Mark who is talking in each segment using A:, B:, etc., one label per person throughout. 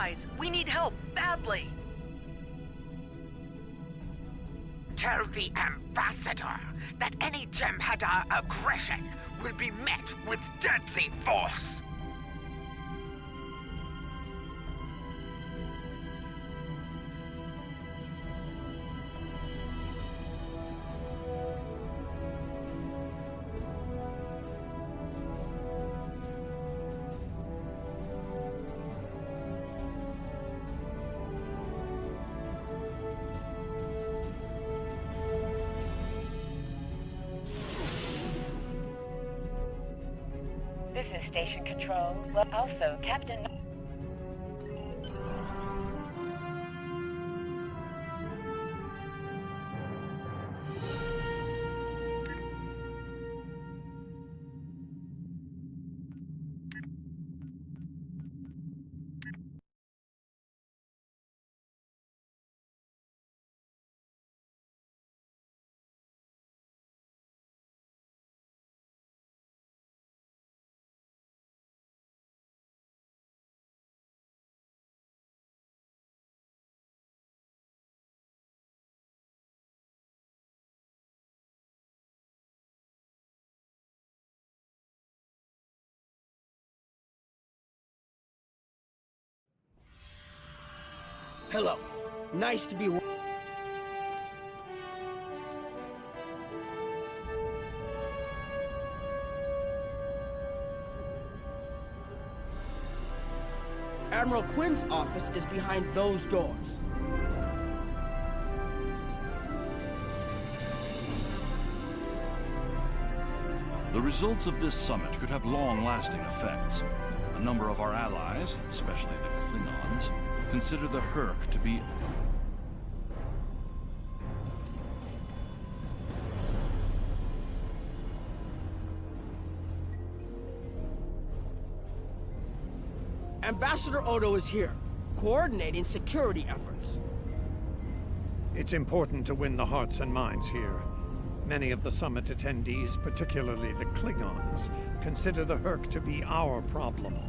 A: allies. We need help, badly.
B: Tell the Ambassador that any Jem'Hadar aggression will be met with deadly force.
C: This is Station Control. Well, also, Captain...
D: Hello. Nice to be... Admiral Quinn's office is behind those doors.
E: The results of this summit could have long-lasting effects. A number of our allies, especially the Klingons, consider the Herc to be...
D: Ambassador Odo is here, coordinating security efforts.
F: It's important to win the hearts and minds here. Many of the summit attendees, particularly the Klingons, consider the Herc to be our problem.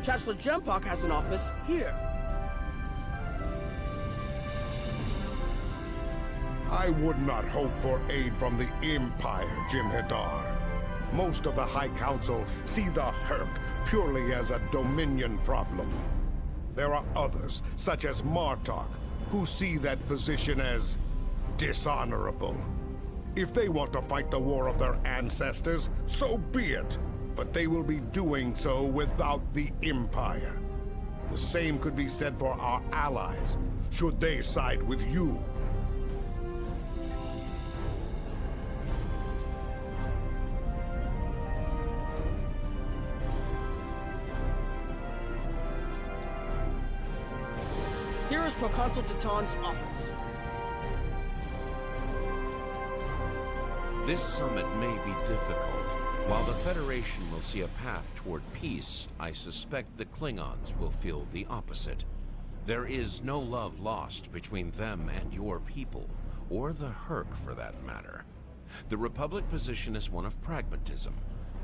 D: Chancellor Jempak has an office here.
G: I would not hope for aid from the Empire, Jem'Hadar. Most of the High Council see the Herc purely as a Dominion problem. There are others, such as Martok, who see that position as dishonorable. If they want to fight the war of their ancestors, so be it. But they will be doing so without the Empire. The same could be said for our allies, should they side with you.
D: Here is Proconsul Titan's office.
H: This summit may be difficult. While the Federation will see a path toward peace, I suspect the Klingons will feel the opposite. There is no love lost between them and your people, or the Herc for that matter. The Republic position is one of pragmatism.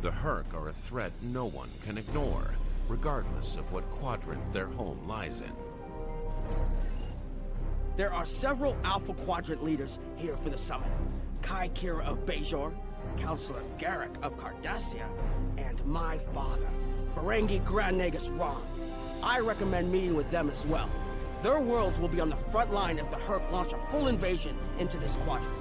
H: The Herc are a threat no one can ignore, regardless of what quadrant their home lies in.
D: There are several Alpha Quadrant leaders here for the summit. Kai Kira of Bajor, Counselor Garrick of Cardassia, and my father, Ferengi Grand Nagus Ron. I recommend meeting with them as well. Their worlds will be on the front line if the Herc launch a full invasion into this quadrant.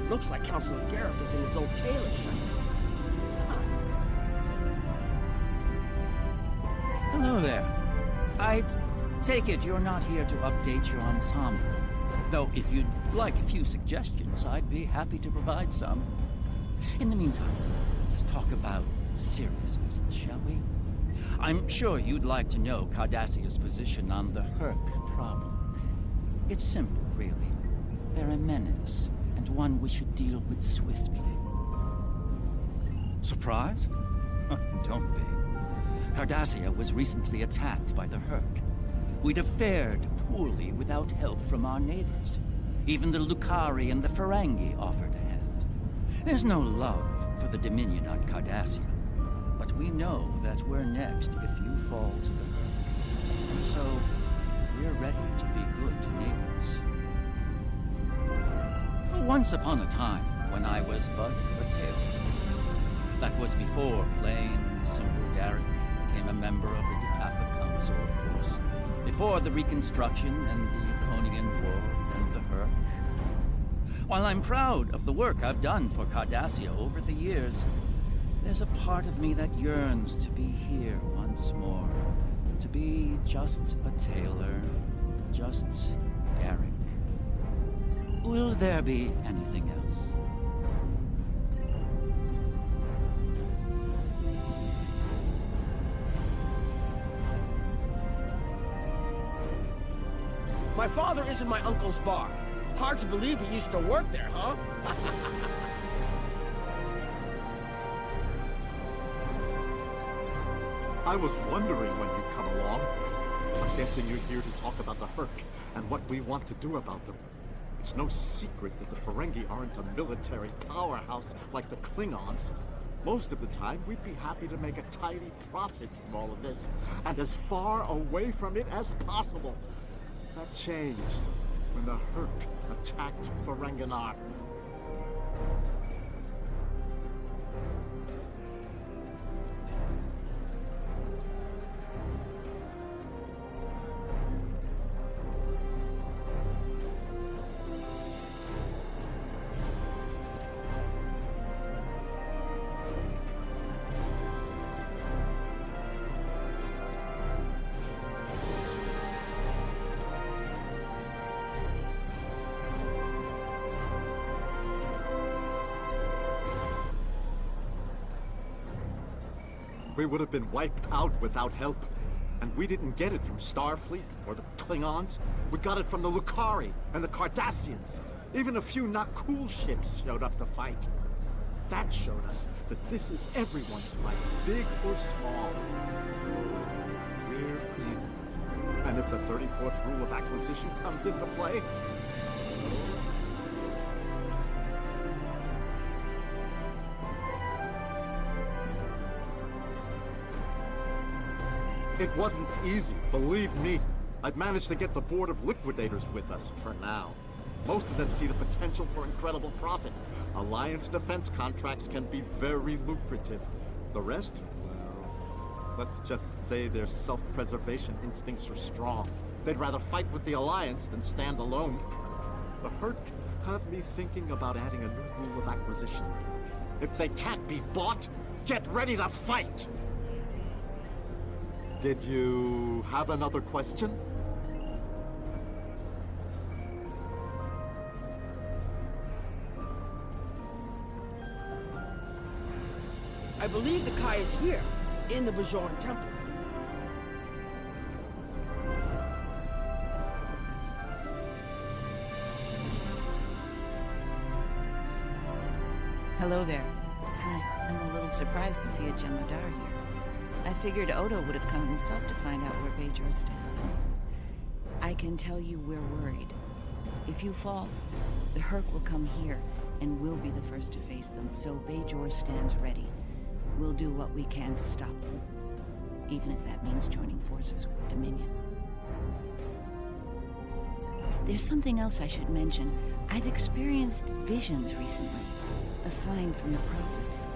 D: Looks like Counselor Garrick is in his old tailor shop.
I: Hello there. I take it you're not here to update your ensemble. Though if you'd like a few suggestions, I'd be happy to provide some. In the meantime, let's talk talk about serious business, shall we? I'm sure you'd like to know Cardassia's position on the Herc problem. It's simple, really. They're a menace, and one we should deal with swiftly. Surprised? Don't be. Cardassia was recently attacked by the Herc. We'd have fared poorly without help from our neighbors. Even the Lucari and the Ferengi offered a hand. There's no love for the Dominion on Cardassia, but we know that we're next if you fall to the Herc. And so, we're ready to be good neighbors. Once upon a time, when I was but a tailor. That was before plain, simple Garrick became a member of the Ytapa Council, of course. Before the Reconstruction and the Yukonian War and the Herc. While I'm proud of the work I've done for Cardassia over the years, there's a part of me that yearns to be here once more. To be just a tailor, just Garrick. Will there be anything else?
D: My father is in my uncle's bar. Hard to believe he used to work there, huh?
J: I was wondering when you'd come along. I'm guessing you're here to talk about the Herc and what we want to do about them. It's no secret that the Ferengi aren't a military powerhouse like the Klingons. Most of the time, we'd be happy to make a tidy profit from all of this, and as far away from it as possible. That changed when the Herc attacked Ferenginar. We would have been wiped out without help. And we didn't get it from Starfleet or the Klingons. We got it from the Lucari and the Cardassians. Even a few not cool ships showed up to fight. That showed us that this is everyone's fight, big or small. So, we're in. And if the 34th rule of acquisition comes into play, it wasn't easy, believe me. I've managed to get the Board of Liquidators with us, for now. Most of them see the potential for incredible profit. Alliance defense contracts can be very lucrative. The rest, well, let's just say their self-preservation instincts are strong. They'd rather fight with the Alliance than stand alone. The Herc have me thinking about adding a new rule of acquisition. If they can't be bought, get ready to fight! Did you have another question?
D: I believe the Kai is here, in the Bajoran Temple.
K: Hello there. Hi. I'm a little surprised to see a Jem'Hadar here. I figured Odo would have come himself to find out where Bajor stands. I can tell you we're worried. If you fall, the Herc will come here, and we'll be the first to face them, so Bajor stands ready. We'll do what we can to stop them, even if that means joining forces with the Dominion. There's something else I should mention. I've experienced visions recently, a sign from the prophets.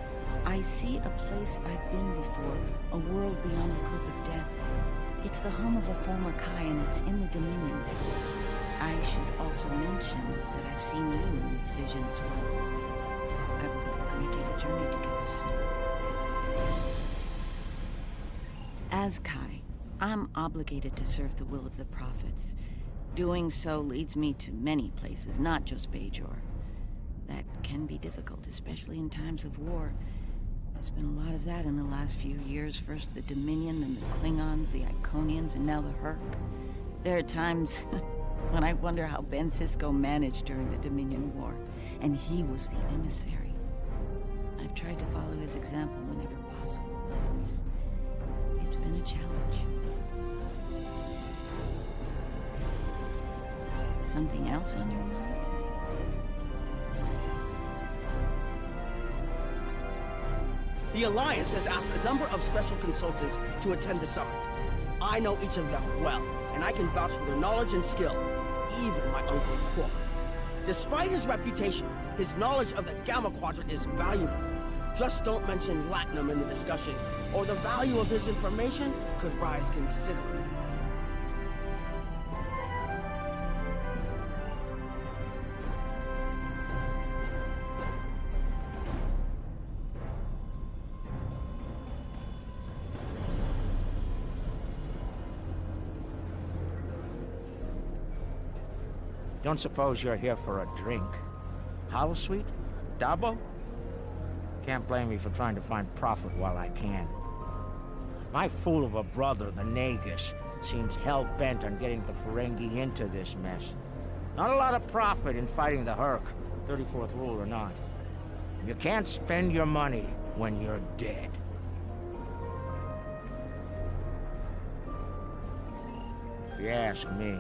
K: I see a place I've been before, a world beyond the cloak of death. It's the home of a former Kai, and it's in the Dominion. I should also mention that I've seen you in this vision as well. I will agree to the journey together soon. As Kai, I'm obligated to serve the will of the prophets. Doing so leads me to many places, not just Bajor. That can be difficult, especially in times of war. There's been a lot of that in the last few years. First the Dominion, then the Klingons, the Iconians, and now the Herc. There are times when I wonder how Ben Sisko managed during the Dominion War, and he was the emissary. I've tried to follow his example whenever possible, but it's been a challenge. Something else on your mind?
D: The Alliance has asked a number of special consultants to attend the summit. I know each of them well, and I can vouch for their knowledge and skill, even my Uncle Quark. Despite his reputation, his knowledge of the Gamma Quadrant is valuable. Just don't mention Latinum in the discussion, or the value of his information could rise considerably.
L: Don't suppose you're here for a drink? Holosuite? Dabo? Can't blame me for trying to find profit while I can. My fool of a brother, the Nagus, seems hell-bent on getting the Ferengi into this mess. Not a lot of profit in fighting the Herc, 34th rule or not. You can't spend your money when you're dead. If you ask me,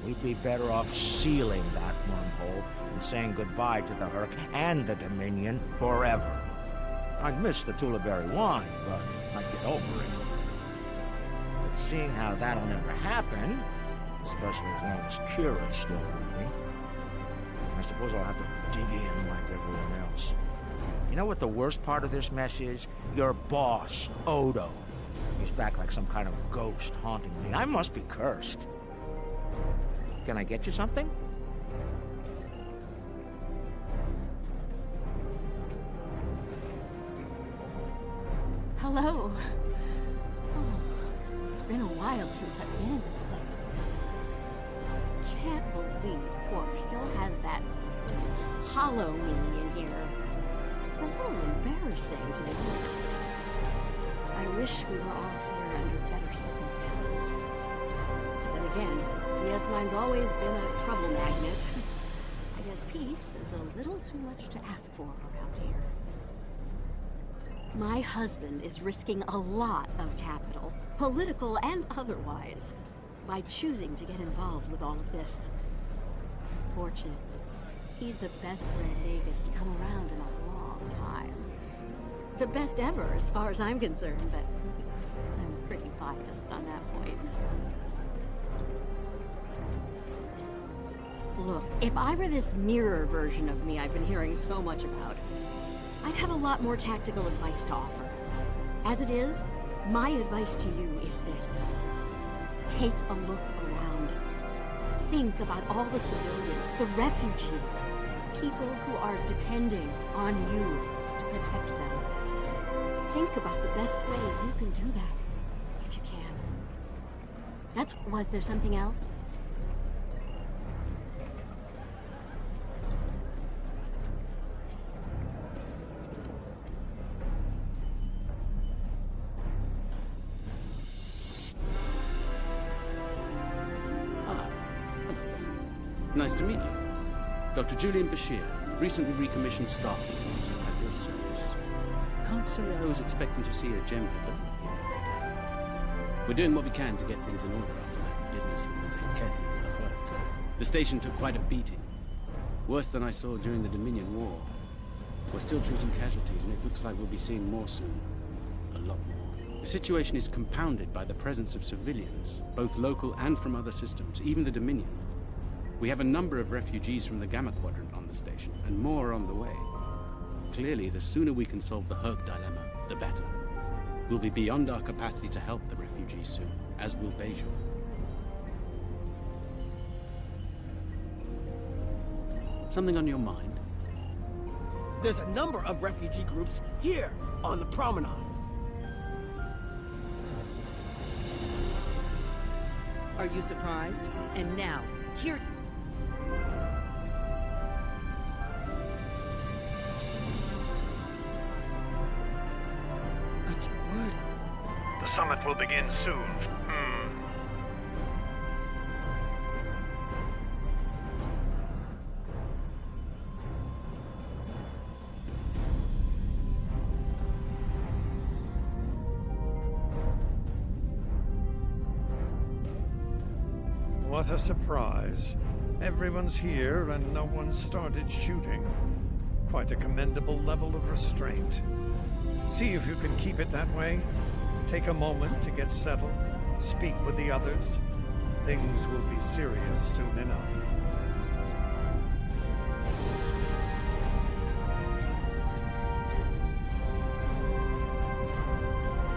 L: we'd be better off sealing that wormhole and saying goodbye to the Herc and the Dominion forever. I'd miss the Tulaberry wine, but I'd get over it. But seeing how that'll never happen, especially as long as Kira's still with me, I suppose I'll have to dig in like everyone else. You know what the worst part of this mess is? Your boss, Odo. He's back like some kind of ghost haunting me. I must be cursed. Can I get you something?
M: Hello. Oh, it's been a while since I've been in this place. Can't believe Quark still has that hollow me in here. It's a little embarrassing, to be honest. I wish we were all here under better circumstances. Then again, DS9's always been a trouble magnet. I guess peace is a little too much to ask for around here. My husband is risking a lot of capital, political and otherwise, by choosing to get involved with all of this. Fortunately, he's the best bred Nagus to come around in a long time. The best ever, as far as I'm concerned, but I'm pretty biased on that point. Look, if I were this mirror version of me I've been hearing so much about, I'd have a lot more tactical advice to offer. As it is, my advice to you is this. Take a look around. Think about all the civilians, the refugees, people who are depending on you to protect them. Think about the best way you can do that, if you can. Was there something else?
N: Nice to meet you. Dr. Julian Bashir, recently recommissioned staff officer at your service. Can't say I was expecting to see a gem head today. We're doing what we can to get things in order after that business with St. Catherine and the Herc. The station took quite a beating. Worse than I saw during the Dominion War. We're still treating casualties, and it looks like we'll be seeing more soon. A lot more. The situation is compounded by the presence of civilians, both local and from other systems, even the Dominion. We have a number of refugees from the Gamma Quadrant on the station, and more are on the way. Clearly, the sooner we can solve the Herc dilemma, the better. We'll be beyond our capacity to help the refugees soon, as will Bajor. Something on your mind?
D: There's a number of refugee groups here on the promenade.
A: Are you surprised? And now, here...
M: word.
F: The summit will begin soon. What a surprise. Everyone's here and no one started shooting. Quite a commendable level of restraint. See if you can keep it that way. Take a moment to get settled. Speak with the others. Things will be serious soon enough.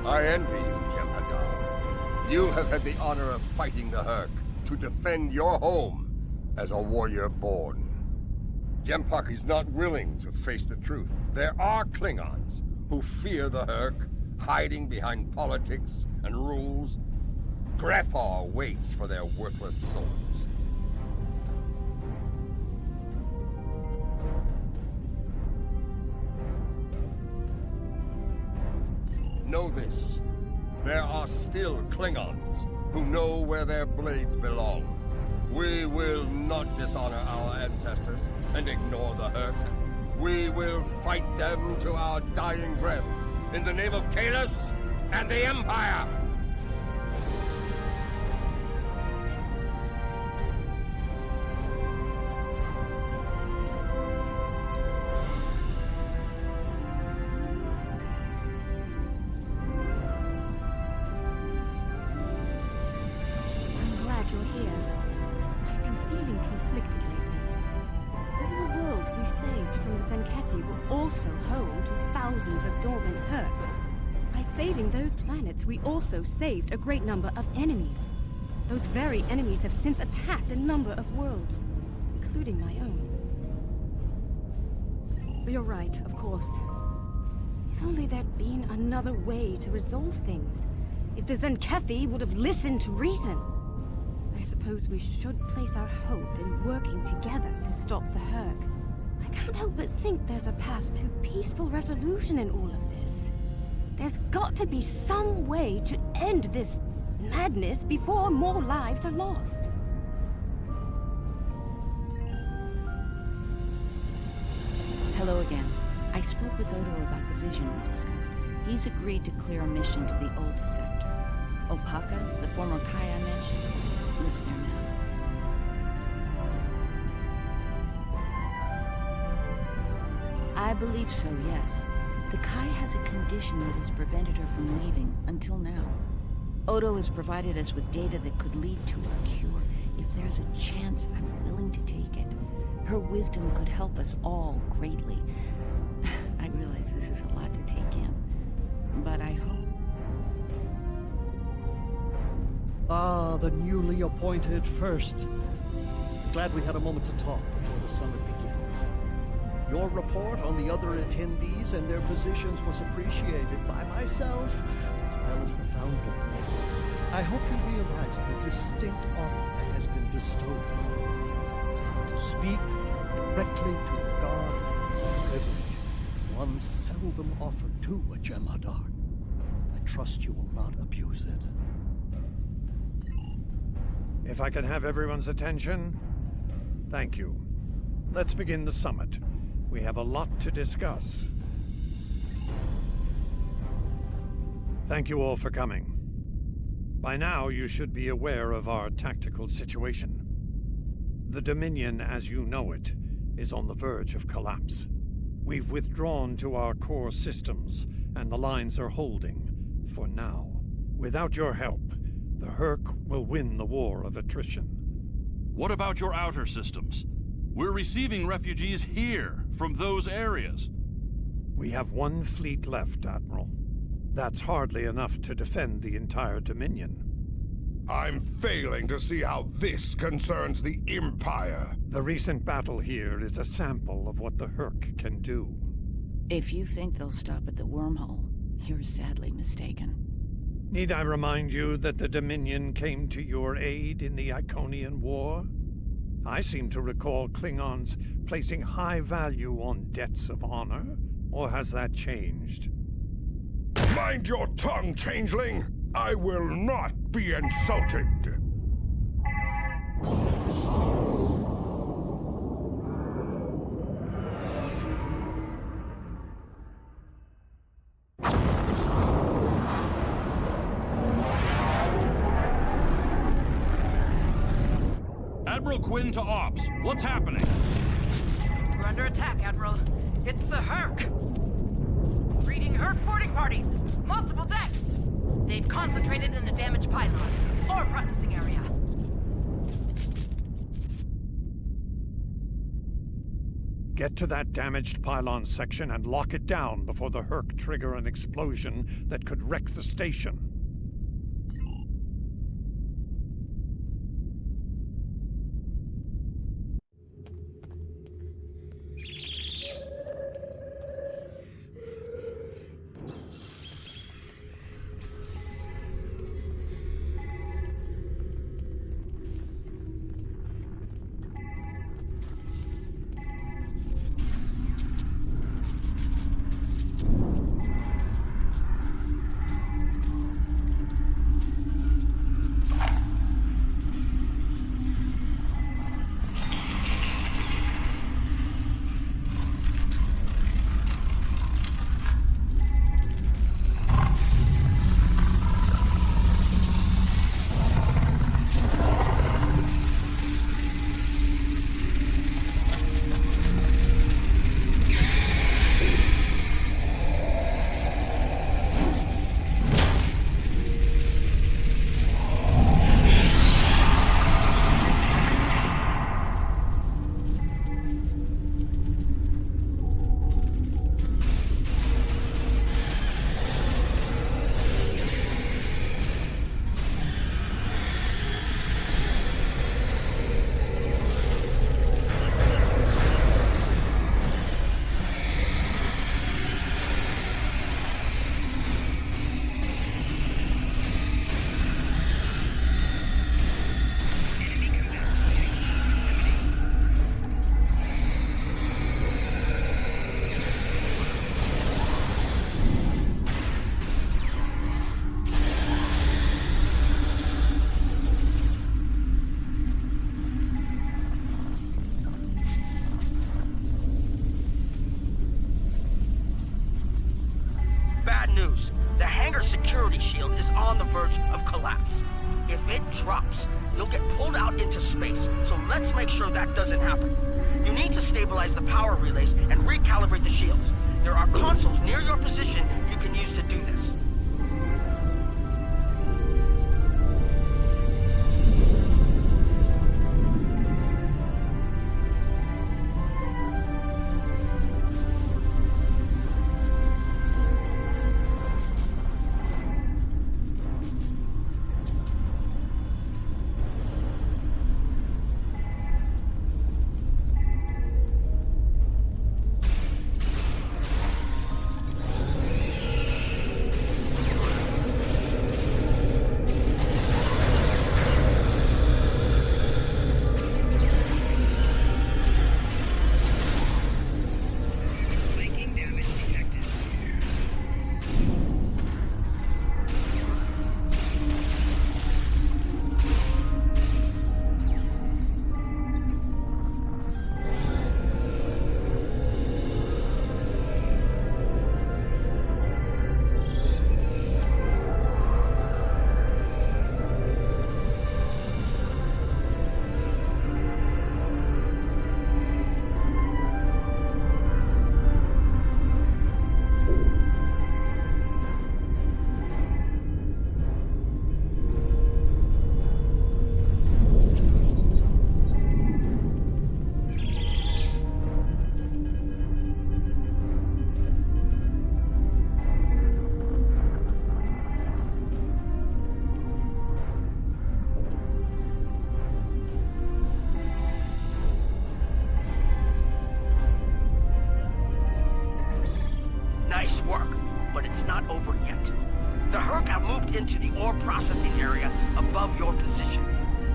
O: I envy you, Jem'Hadar. You have had the honor of fighting the Hurk to defend your home as a warrior born. Jem'Pak is not willing to face the truth. There are Klingons who fear the Hurk, hiding behind politics and rules. Grethar waits for their worthless souls. Know this. There are still Klingons who know where their blades belong. We will not dishonor our ancestors and ignore the Hurk. We will fight them to our dying breath in the name of Kahless and the Empire!
M: Of dormant Hurk. By saving those planets, we also saved a great number of enemies. Those very enemies have since attacked a number of worlds, including my own. But you're right, of course. If only there'd been another way to resolve things. If the Zenkethi would have listened to reason. I suppose we should place our hope in working together to stop the Hurk. I can't help but think there's a path to peaceful resolution in all of this. There's got to be some way to end this madness before more lives are lost.
K: Hello again. I spoke with Odo about the vision we discussed. He's agreed to clear a mission to the old sector. Opaka, the former Kai I mentioned, lives there now. I believe so, yes. The Kai has a condition that has prevented her from leaving until now. Odo has provided us with data that could lead to a cure. If there's a chance, I'm willing to take it. Her wisdom could help us all greatly. I realize this is a lot to take in, but I hope...
P: Ah, the newly appointed First. Glad we had a moment to talk before the summit begins. Your report on the other attendees and their positions was appreciated by myself, as well as the Founder. I hope you realize the distinct honor that has been bestowed upon you. To speak directly to God is a privilege, one seldom offered to a Jem'Hadar. I trust you will not abuse it.
F: If I can have everyone's attention, thank you. Let's begin the summit. We have a lot to discuss. Thank you all for coming. By now, you should be aware of our tactical situation. The Dominion, as you know it, is on the verge of collapse. We've withdrawn to our core systems, and the lines are holding, for now. Without your help, the Hurk will win the war of attrition.
E: What about your outer systems? We're receiving refugees here, from those areas.
F: We have one fleet left, Admiral. That's hardly enough to defend the entire Dominion.
G: I'm failing to see how this concerns the Empire.
F: The recent battle here is a sample of what the Hurk can do.
K: If you think they'll stop at the wormhole, you're sadly mistaken.
F: Need I remind you that the Dominion came to your aid in the Iconian War? I seem to recall Klingons placing high value on debts of honor, or has that changed?
G: My Mind your tongue, changeling! I will not be insulted!
E: Admiral Quinn to Ops. What's happening?
Q: We're under attack, Admiral. It's the Herc. Reading Herc boarding parties. Multiple decks. They've concentrated in the damaged pylon. Ore processing area.
F: Get to that damaged pylon section and lock it down before the Herc trigger an explosion that could wreck the station.
D: Bad news. The hangar security shield is on the verge of collapse. If it drops, you'll get pulled out into space, so let's make sure that doesn't happen. You need to stabilize the power relays and recalibrate the shields. There are consoles near your position you can use to do this. Nice work, but it's not over yet. The Herc have moved into the ore processing area above your position.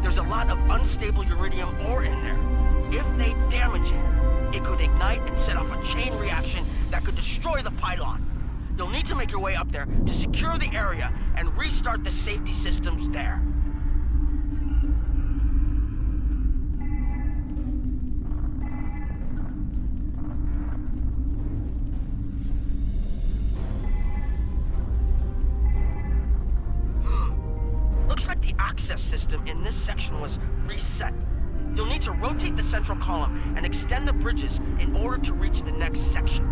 D: There's a lot of unstable uridium ore in there. If they damage it, it could ignite and set off a chain reaction that could destroy the pylon. You'll need to make your way up there to secure the area and restart the safety systems there. Looks like the access system in this section was reset. You'll need to rotate the central column and extend the bridges in order to reach the next section.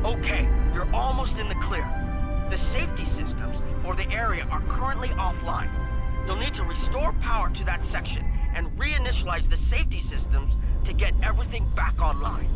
D: Okay, you're almost in the clear. The safety systems for the area are currently offline. You'll need to restore power to that section and reinitialize the safety systems to get everything back online.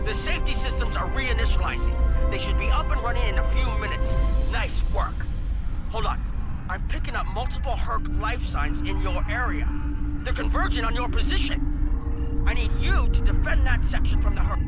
D: The safety systems are reinitializing. They should be up and running in a few minutes. Nice work. Hold on. I'm picking up multiple Herc life signs in your area. They're converging on your position. I need you to defend that section from the Herc.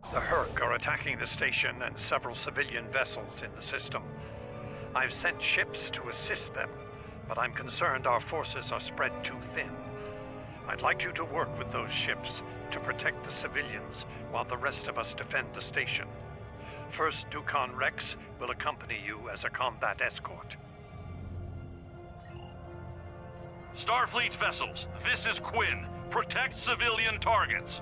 F: The Herc are attacking the station and several civilian vessels in the system. I've sent ships to assist them, but I'm concerned our forces are spread too thin. I'd like you to work with those ships to protect the civilians while the rest of us defend the station. First Dukan Rex will accompany you as a combat escort.
E: Starfleet vessels, this is Quinn. Protect civilian targets.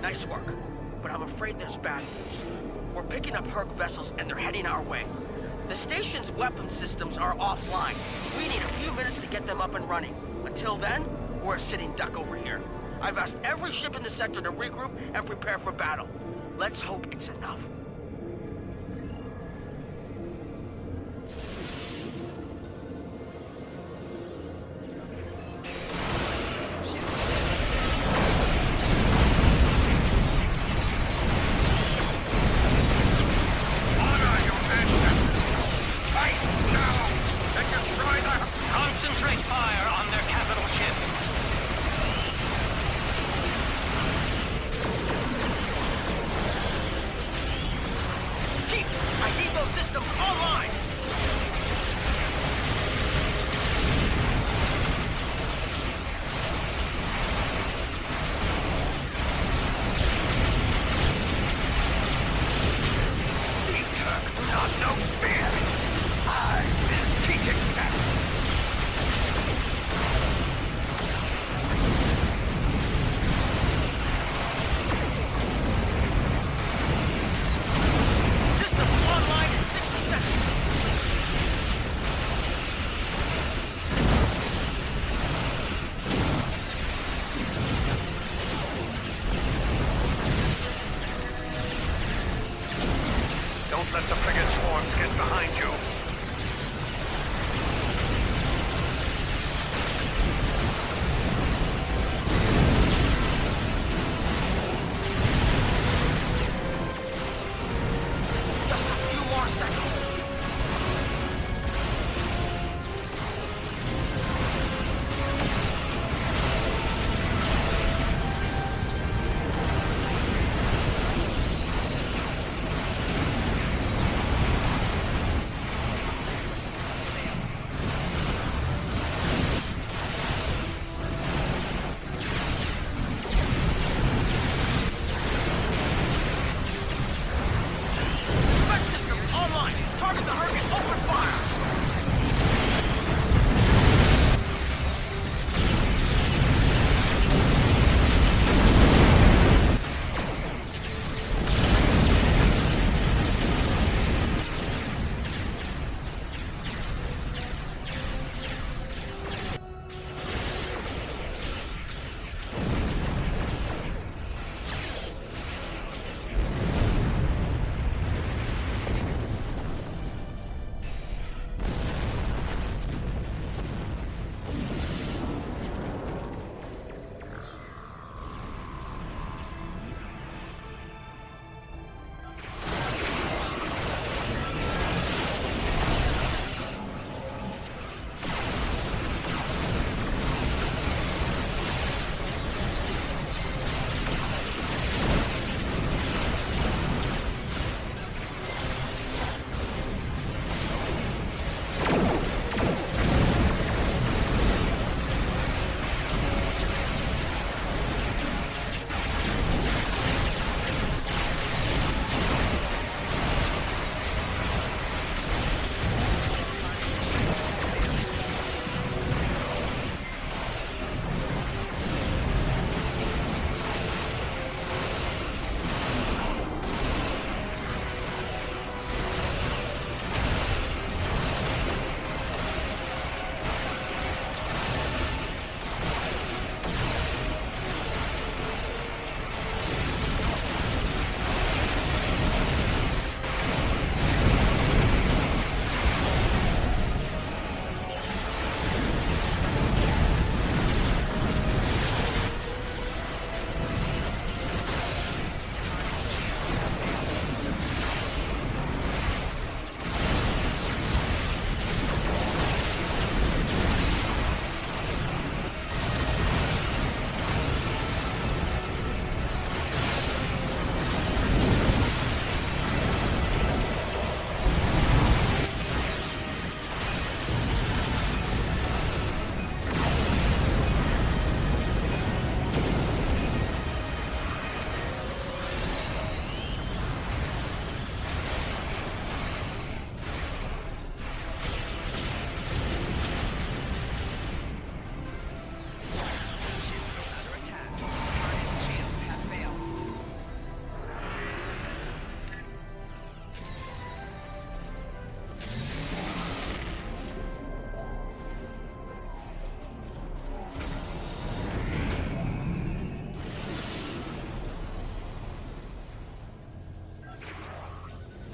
D: Nice work, but I'm afraid there's bad news. We're picking up Herc vessels and they're heading our way. The station's weapon systems are offline. We need a few minutes to get them up and running. Until then, we're a sitting duck over here. I've asked every ship in the sector to regroup and prepare for battle. Let's hope it's enough.
B: Concentrate fire on their capital ship.
D: Chief, I need those systems online!
B: These Turks do not know fear. I will teach it to them.
O: Don't let the frigate swarms get behind you.
D: Just a few more seconds.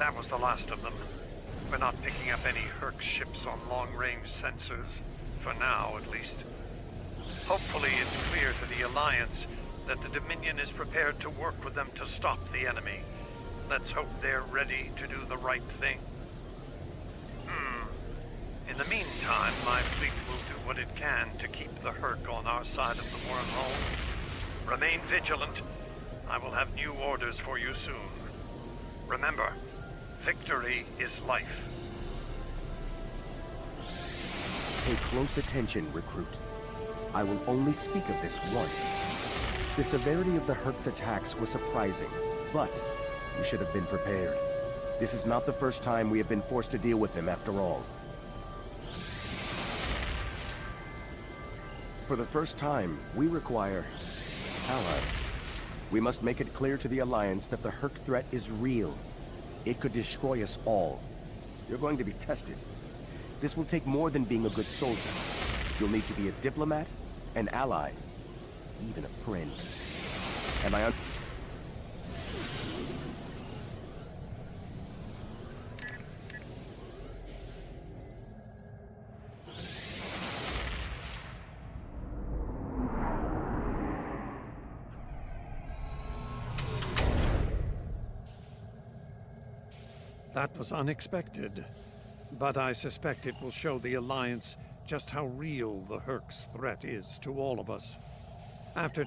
F: That was the last of them. We're not picking up any Herc ships on long-range sensors. For now, at least. Hopefully it's clear to the Alliance that the Dominion is prepared to work with them to stop the enemy. Let's hope they're ready to do the right thing. In the meantime, my fleet will do what it can to keep the Herc on our side of the wormhole. Remain vigilant. I will have new orders for you soon. Remember, victory is life.
R: Pay close attention, recruit. I will only speak of this once. The severity of the Herc's attacks was surprising, but we should have been prepared. This is not the first time we have been forced to deal with them after all. For the first time, we require allies. We must make it clear to the Alliance that the Herc threat is real. It could destroy us all. You're going to be tested. This will take more than being a good soldier. You'll need to be a diplomat, an ally, even a friend. Am I on?
F: That was unexpected, but I suspect it will show the Alliance just how real the Herc's threat is to all of us. After...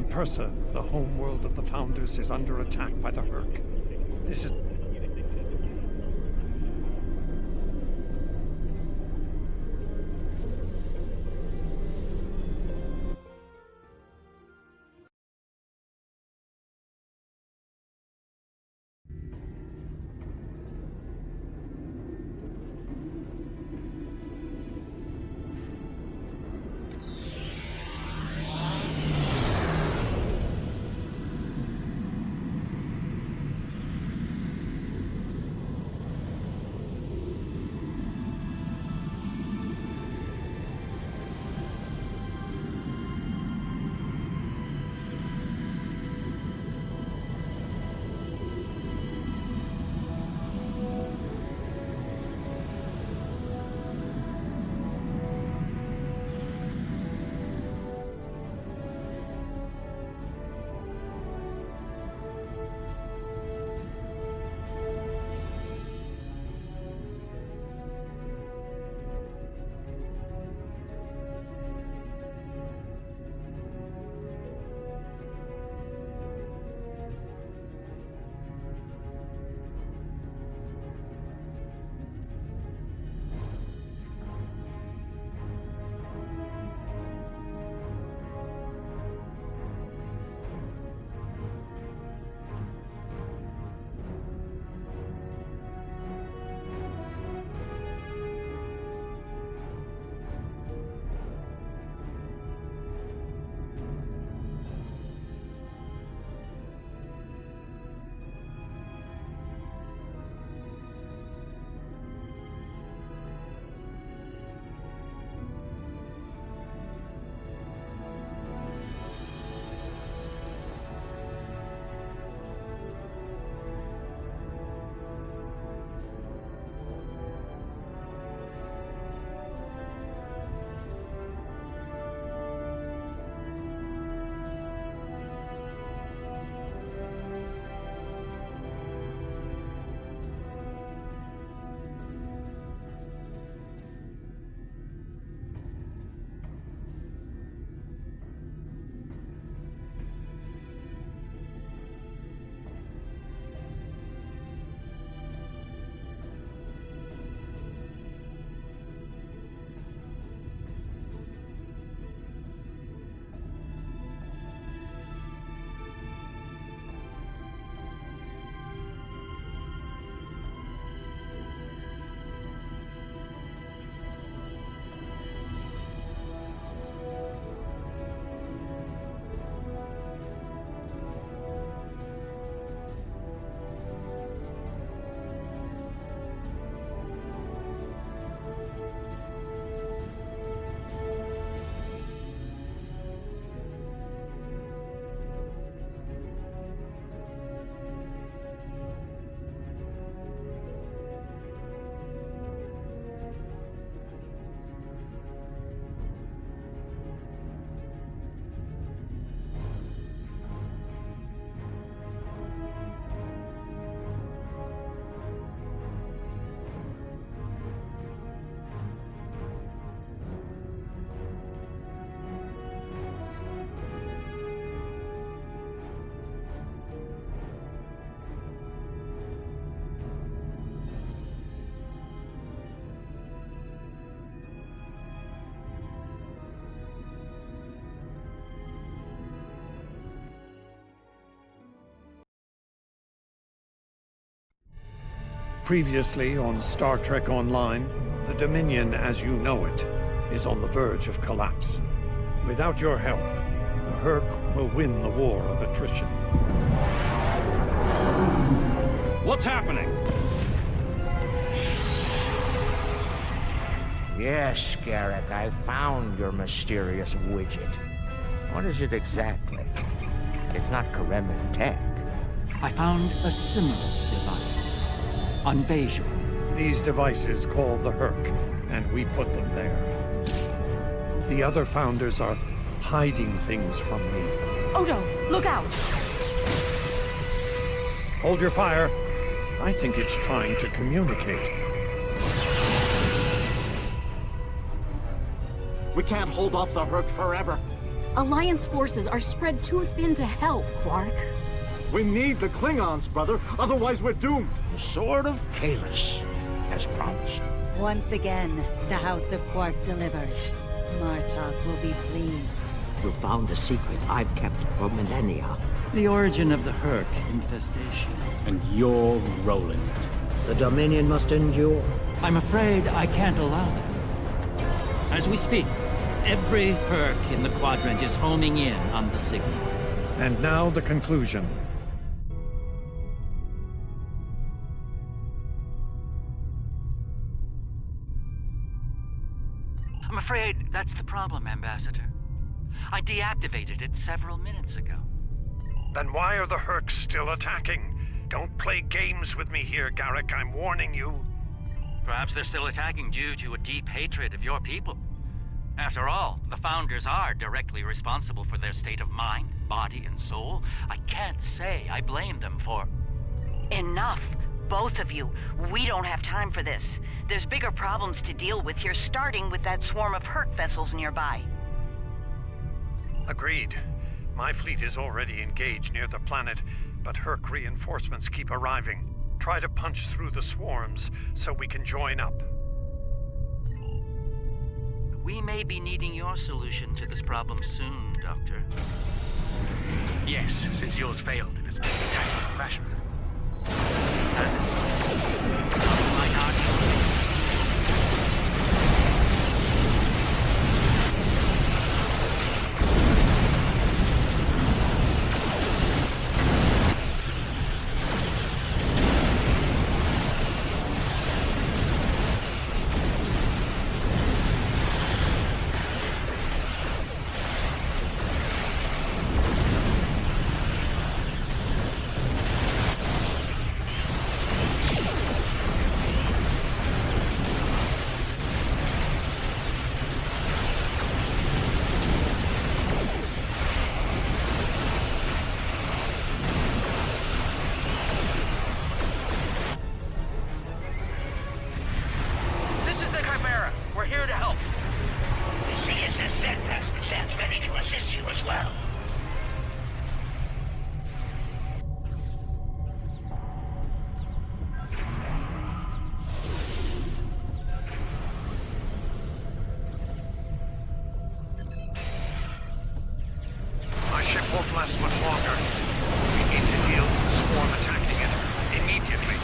F: Persa, the homeworld of the Founders, is under attack by the Herc. This is... Previously on Star Trek Online, the Dominion as you know it is on the verge of collapse. Without your help, the Herc will win the war of attrition.
E: What's happening?
L: Yes, Garrick, I found your mysterious widget. What is it exactly? It's not Kremen tech.
I: I found a similar device on Bejor.
F: These devices called the Herc, and we put them there. The other founders are hiding things from me.
K: Odo, look out!
F: Hold your fire. I think it's trying to communicate.
J: We can't hold off the Herc forever.
M: Alliance forces are spread too thin to help, Quark.
J: We need the Klingons, brother. Otherwise, we're doomed.
L: The Sword of Kahless, as promised.
S: Once again, the House of Quark delivers. Martok will be pleased.
T: You found a secret I've kept for millennia.
I: The origin of the Herc infestation.
N: And you're rolling it.
T: The Dominion must endure.
I: I'm afraid I can't allow that. As we speak, every Herc in the quadrant is homing in on the signal.
F: And now the conclusion.
I: I'm afraid that's the problem, Ambassador. I deactivated it several minutes ago.
F: Then why are the Hercs still attacking? Don't play games with me here, Garrick. I'm warning you.
I: Perhaps they're still attacking due to a deep hatred of your people. After all, the Founders are directly responsible for their state of mind, body, and soul. I can't say I blame them for...
K: Enough! Both of you. We don't have time for this. There's bigger problems to deal with here, starting with that swarm of Herc vessels nearby.
F: Agreed. My fleet is already engaged near the planet, but Herc reinforcements keep arriving. Try to punch through the swarms so we can join up.
I: We may be needing your solution to this problem soon, Doctor.
B: Yes, since yours failed in a spectacular fashion.
I: My God.
F: Won't last much longer. We need to deal with the swarm attacking it immediately.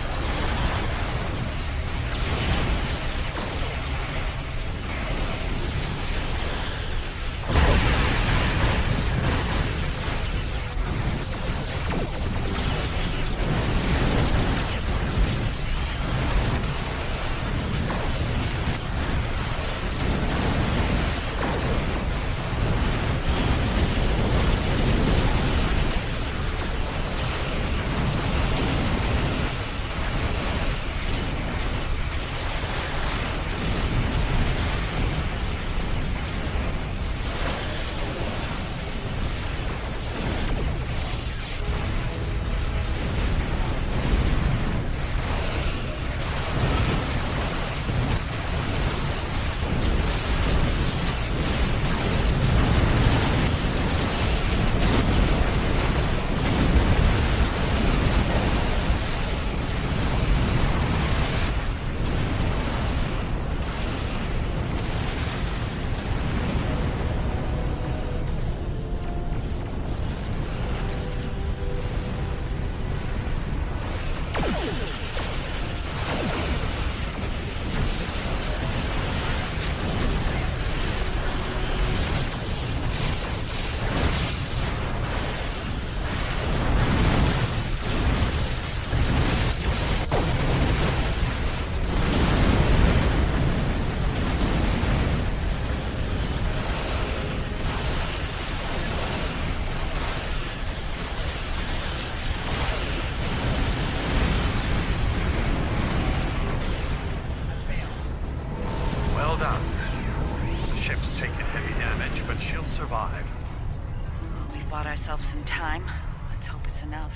K: bought ourselves some time. Let's hope it's enough.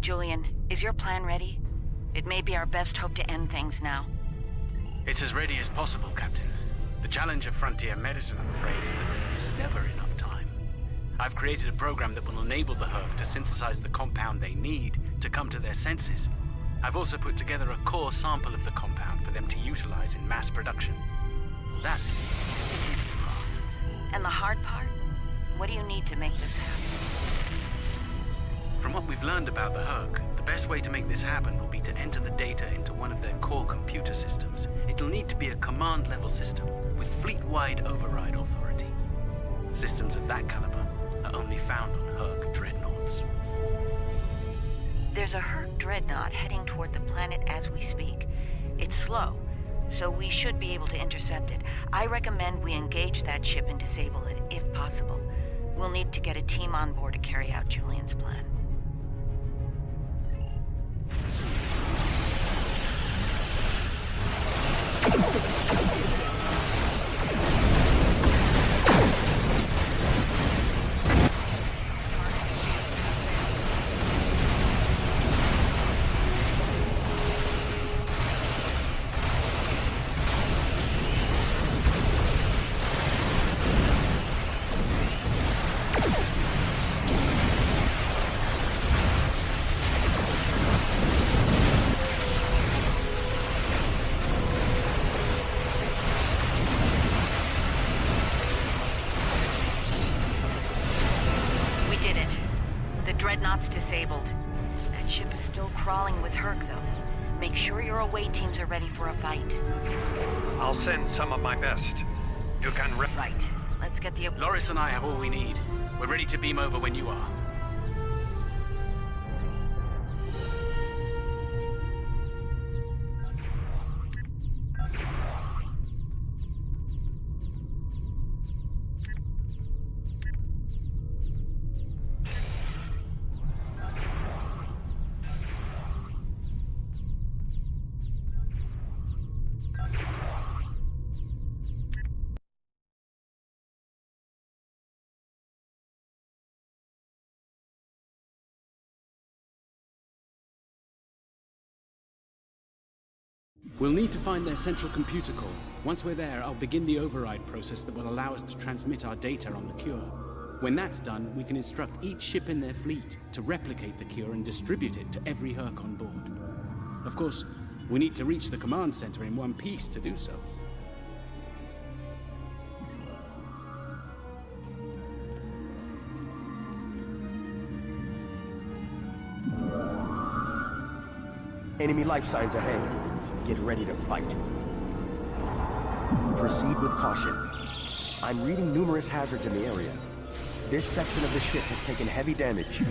K: Julian, is your plan ready? It may be our best hope to end things now.
N: It's as ready as possible, Captain. The challenge of frontier medicine, I'm afraid, is that there is never enough time. I've created a program that will enable the Herc to synthesize the compound they need to come to their senses. I've also put together a core sample of the compound for them to utilize in mass production. That is the easy part.
K: And the hard part? What do you need to make this happen?
N: From what we've learned about the Herc, the best way to make this happen will be to enter the data into one of their core computer systems. It'll need to be a command-level system with fleet-wide override authority. Systems of that caliber are only found on Herc dreadnoughts.
K: There's a Herc dreadnought heading toward the planet as we speak. It's slow, so we should be able to intercept it. I recommend we engage that ship and disable it, if possible. We'll need to get a team on board to carry out Julian's plan. Dreadnought's disabled. That ship is still crawling with Herc, though. Make sure your away teams are ready for a fight.
F: I'll send some of my best. You can...
K: Right. Let's get the...
N: Loris and I have all we need. We're ready to beam over when you are. We'll need to find their central computer core. Once we're there, I'll begin the override process that will allow us to transmit our data on the cure. When that's done, we can instruct each ship in their fleet to replicate the cure and distribute it to every Herc on board. Of course, we need to reach the command center in one piece to do so.
R: Enemy life signs ahead. Get ready to fight. Proceed with caution. I'm reading numerous hazards in the area. This section of the ship has taken heavy damage.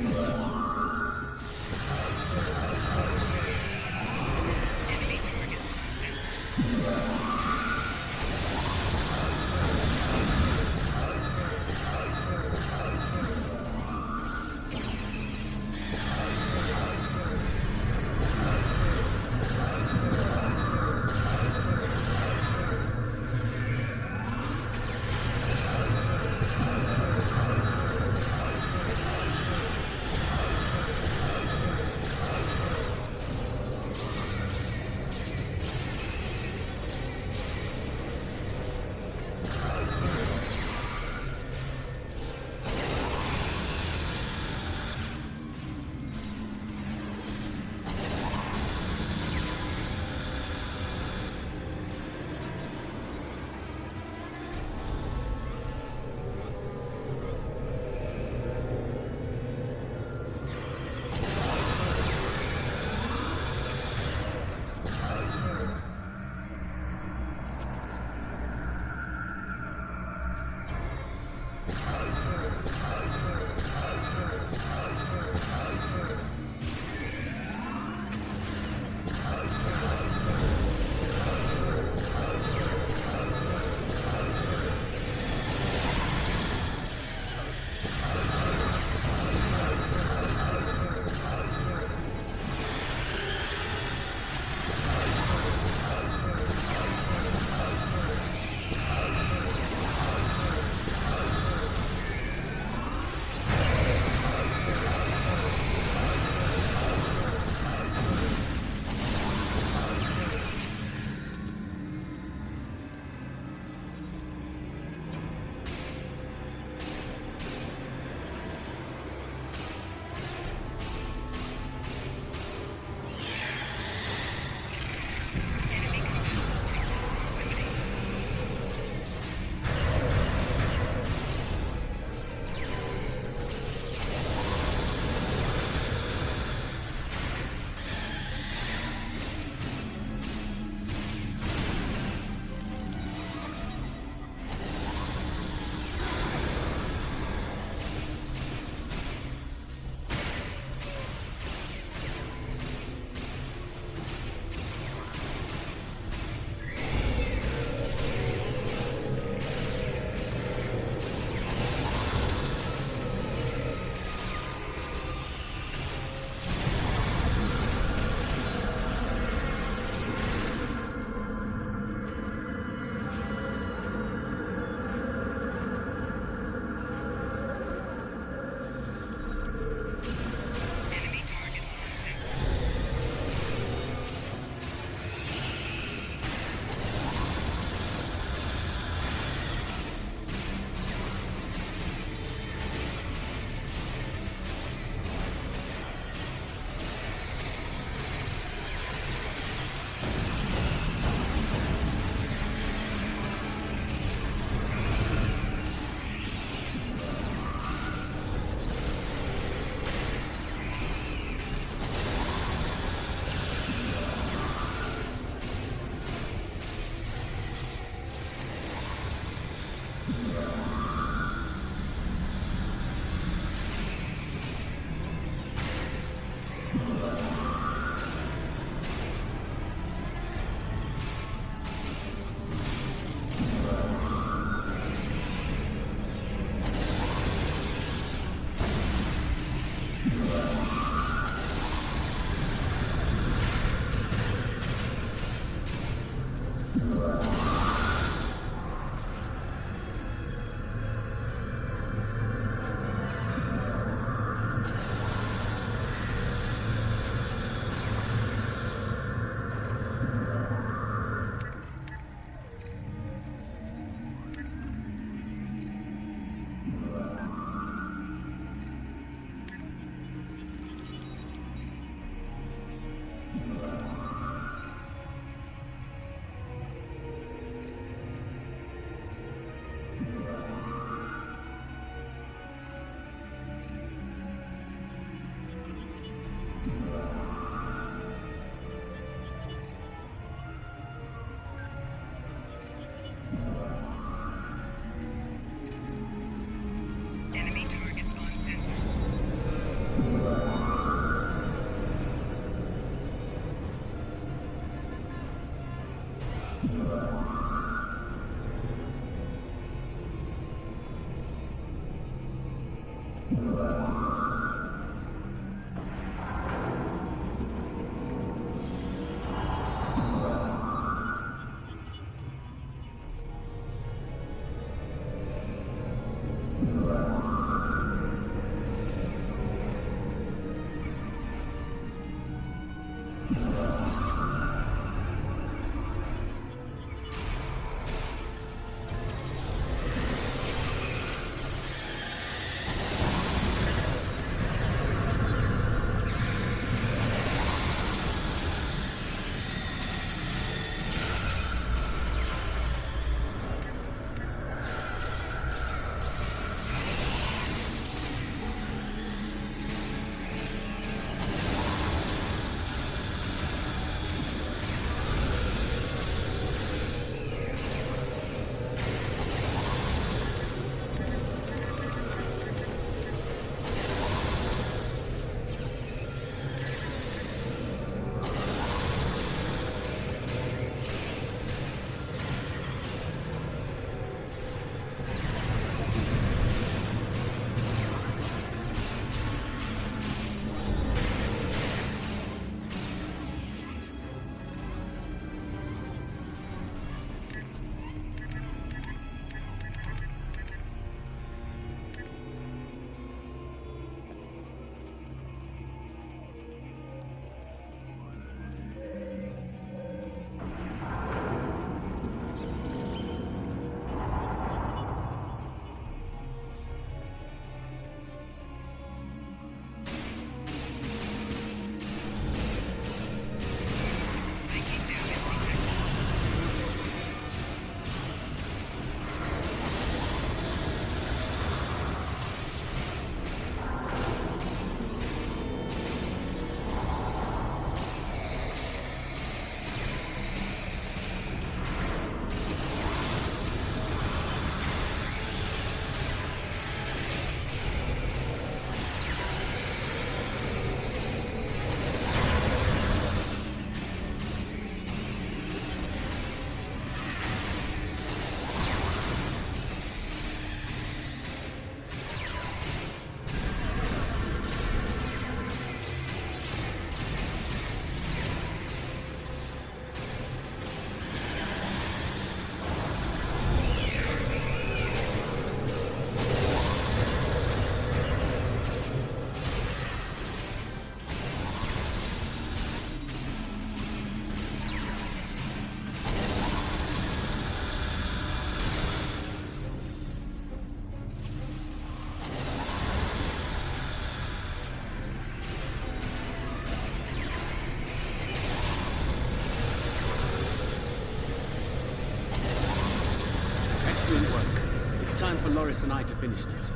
N: Excellent work. It's time for Loris and I to finish this.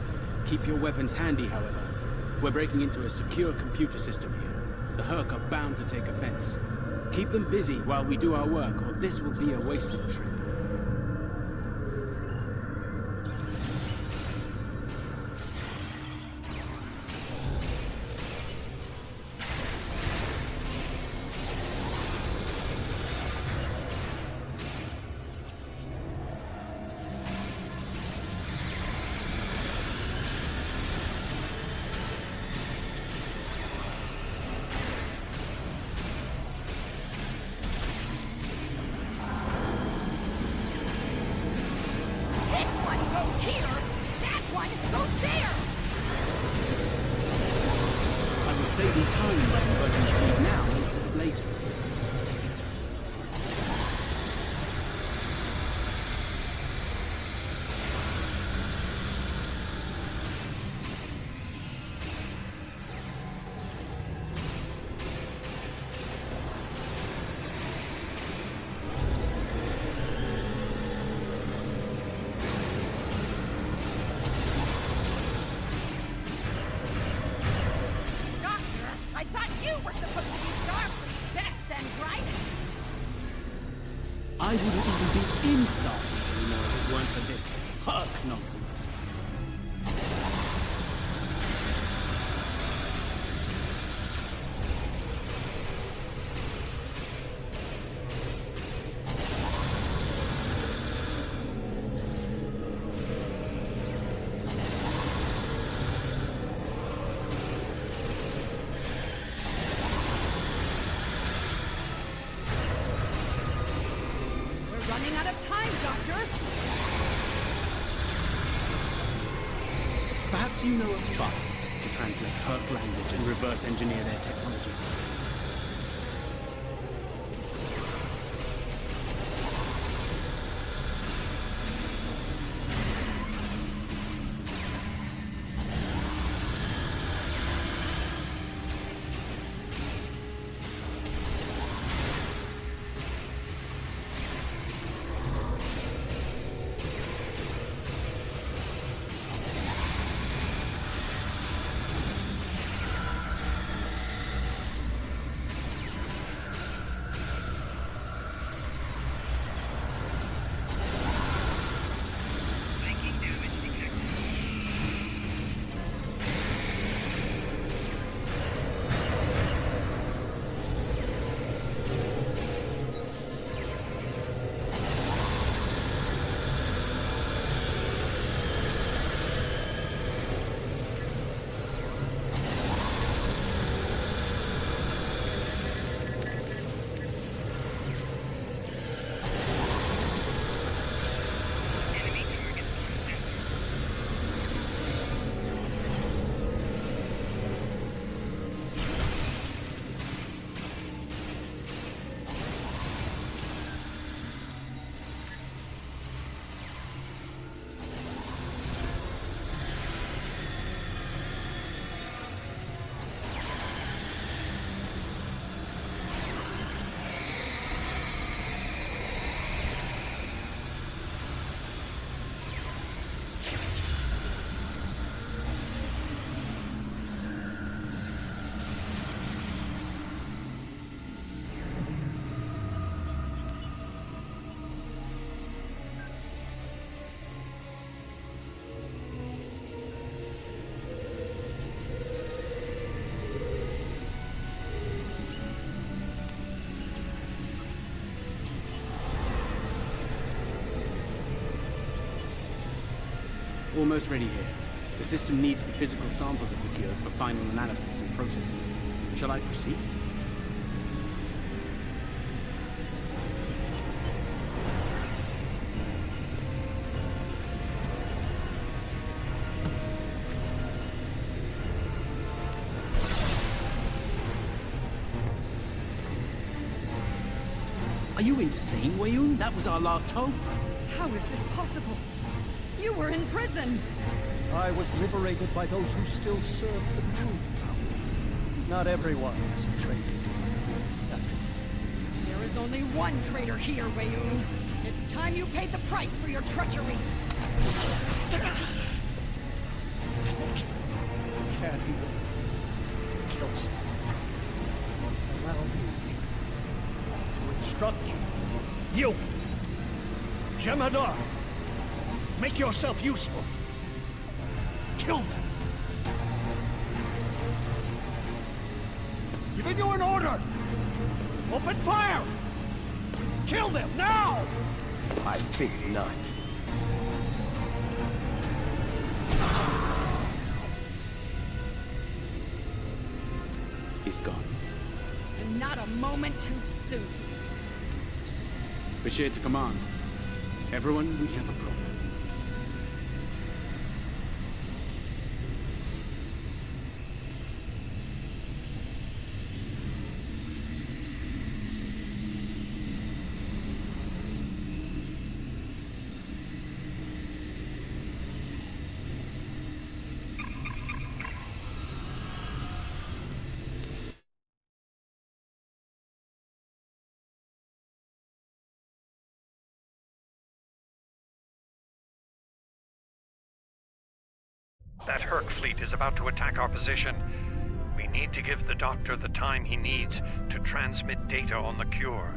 N: Keep your weapons handy, however. We're breaking into a secure computer system here. The Herc are bound to take offense. Keep them busy while we do our work, or this will be a wasted trip. Saving time by converting the fleet now instead of later. I wouldn't even be in Starfleet anymore if it weren't for this Herc nonsense.
U: running out of time, Doctor!
N: Perhaps you know of a fast way to translate Herc language and reverse engineer their technology. Almost ready here. The system needs the physical samples of the cure for final analysis and processing. Shall I proceed? Are you insane, Weyoun? That was our last hope.
U: How is this possible? You were in prison!
P: I was liberated by those who still serve the truth. Not everyone is a traitor.
U: There is only one traitor here, Weyoun. It's time you paid the price for your treachery.
P: Can't even kill someone. Allow me to instruct you. You! Jem'Hadar! Make yourself useful. Kill them. Giving you an order. Open fire. Kill them now.
R: I think not.
N: He's gone.
U: And not a moment too soon.
N: Bashir to command. Everyone, we have a problem.
F: That Herc fleet is about to attack our position. We need to give the Doctor the time he needs to transmit data on the cure.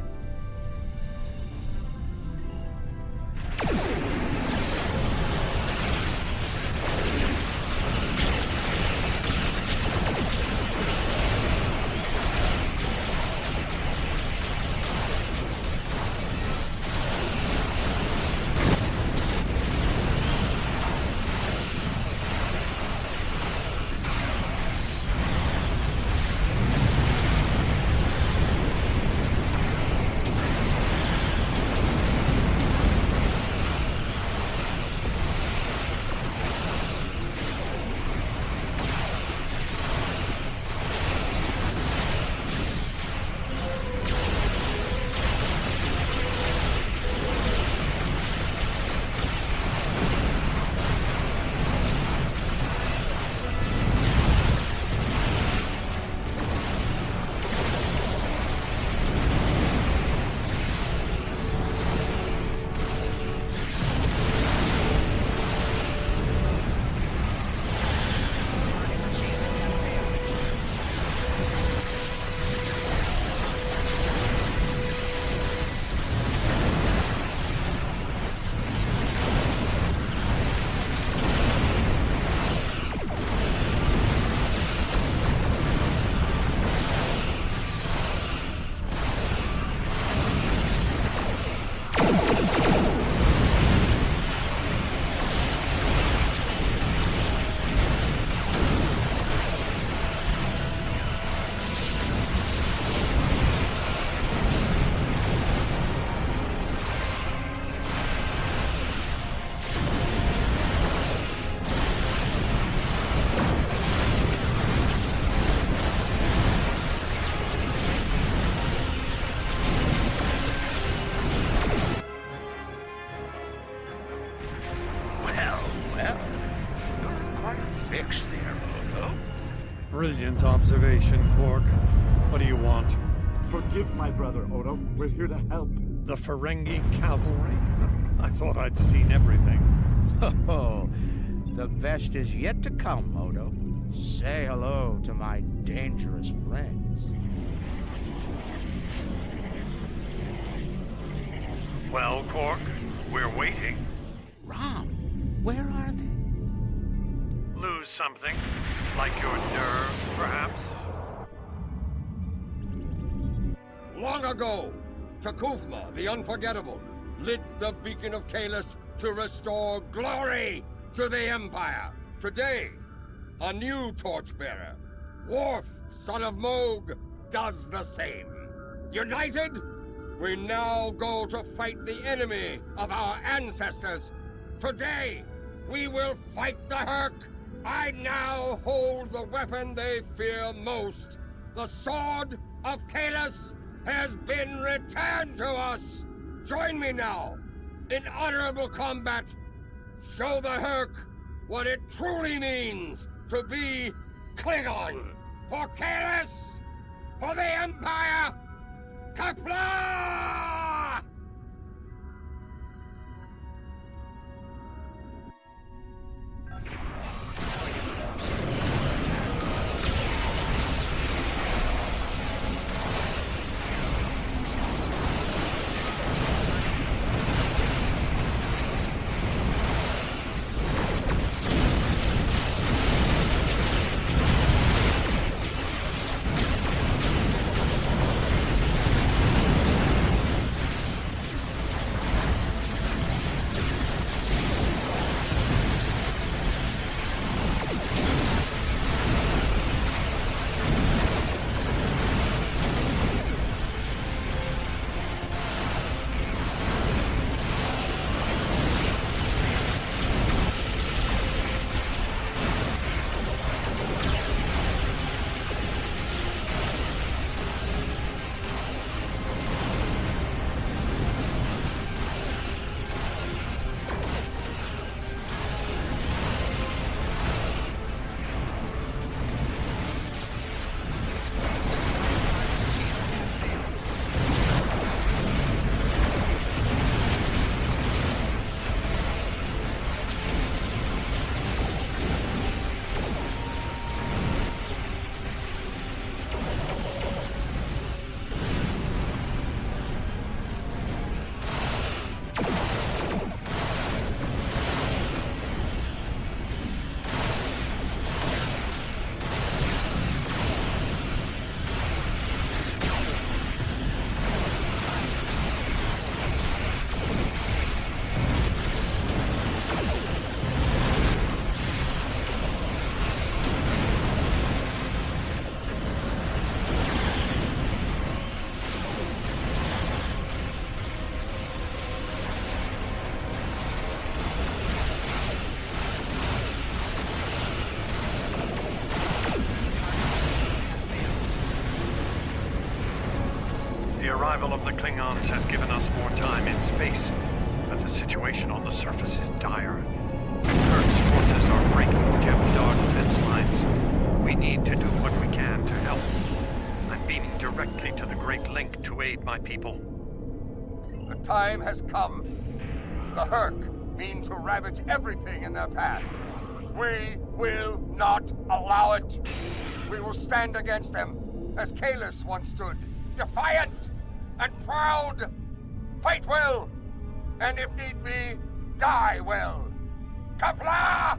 F: Brilliant observation, Quark. What do you want?
J: Forgive my brother, Odo. We're here to help.
F: The Ferengi cavalry? I thought I'd seen everything.
L: Oh, the best is yet to come, Odo. Say hello to my dangerous friends.
F: Well, Quark, we're waiting.
L: Rom, where are they?
F: Lose something? Like your nerve, perhaps?
O: Long ago, Kakufma, the Unforgettable, lit the beacon of Kahless to restore glory to the Empire. Today, a new torchbearer, Worf, son of Moog, does the same. United, we now go to fight the enemy of our ancestors. Today, we will fight the Hurk. I now hold the weapon they fear most. The Sword of Kahless has been returned to us. Join me now in honorable combat. Show the Hurk what it truly means to be Klingon. For Kahless, for the Empire, Kapla!
F: The arrival of the Klingons has given us more time in space, but the situation on the surface is dire. Kirk's forces are breaking the Jem'Hadar defense lines. We need to do what we can to help. I'm beaming directly to the Great Link to aid my people.
O: The time has come. The Hurk mean to ravage everything in their path. We will not allow it. We will stand against them, as Kahless once stood, defiant and proud. Fight well, and if need be, die well. Kapla!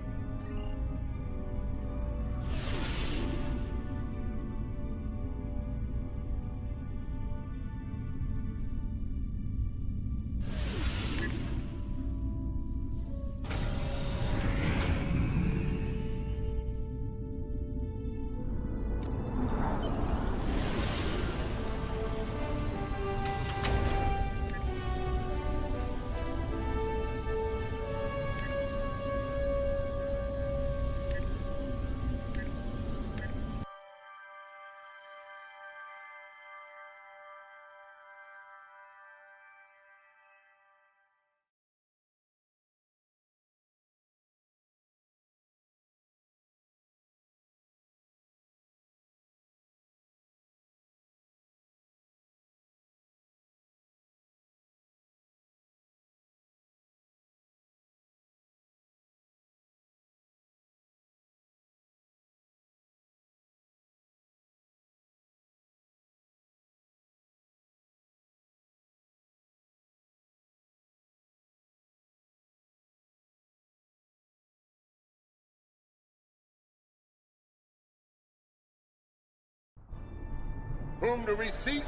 O: Whom do we seek?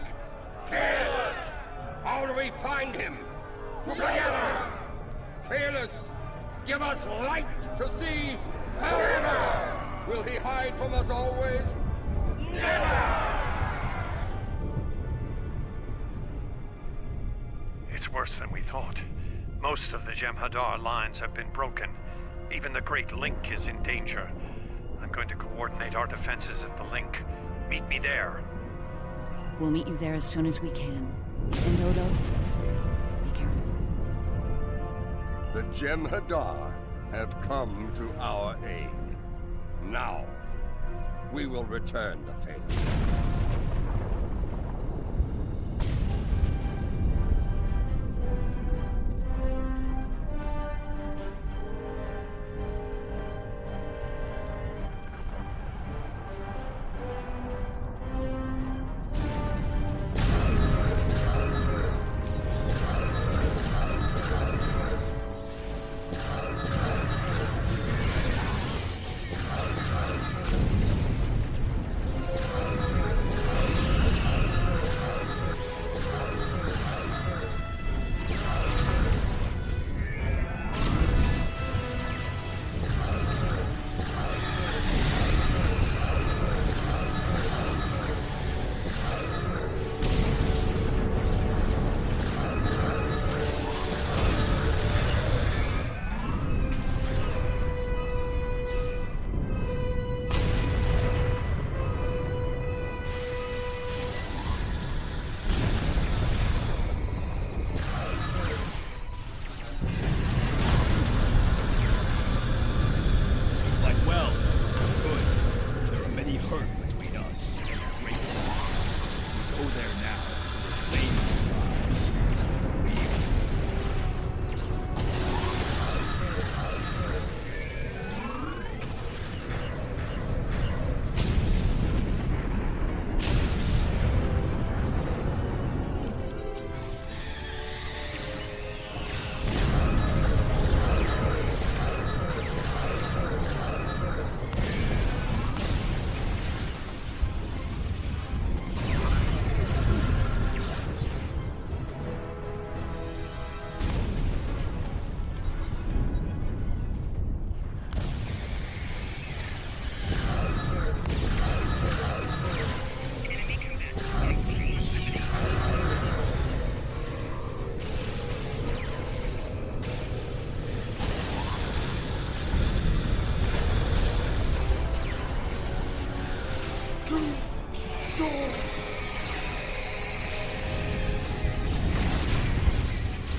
O: Careless! How do we find him? Together! Careless! Give us light to see forever! Will he hide from us always? Never!
F: It's worse than we thought. Most of the Jem'Hadar lines have been broken. Even the Great Link is in danger. I'm going to coordinate our defenses at the link. Meet me there.
K: We'll meet you there as soon as we can. And Odo, be careful.
O: The Jem'Hadar have come to our aid. Now, we will return the favor.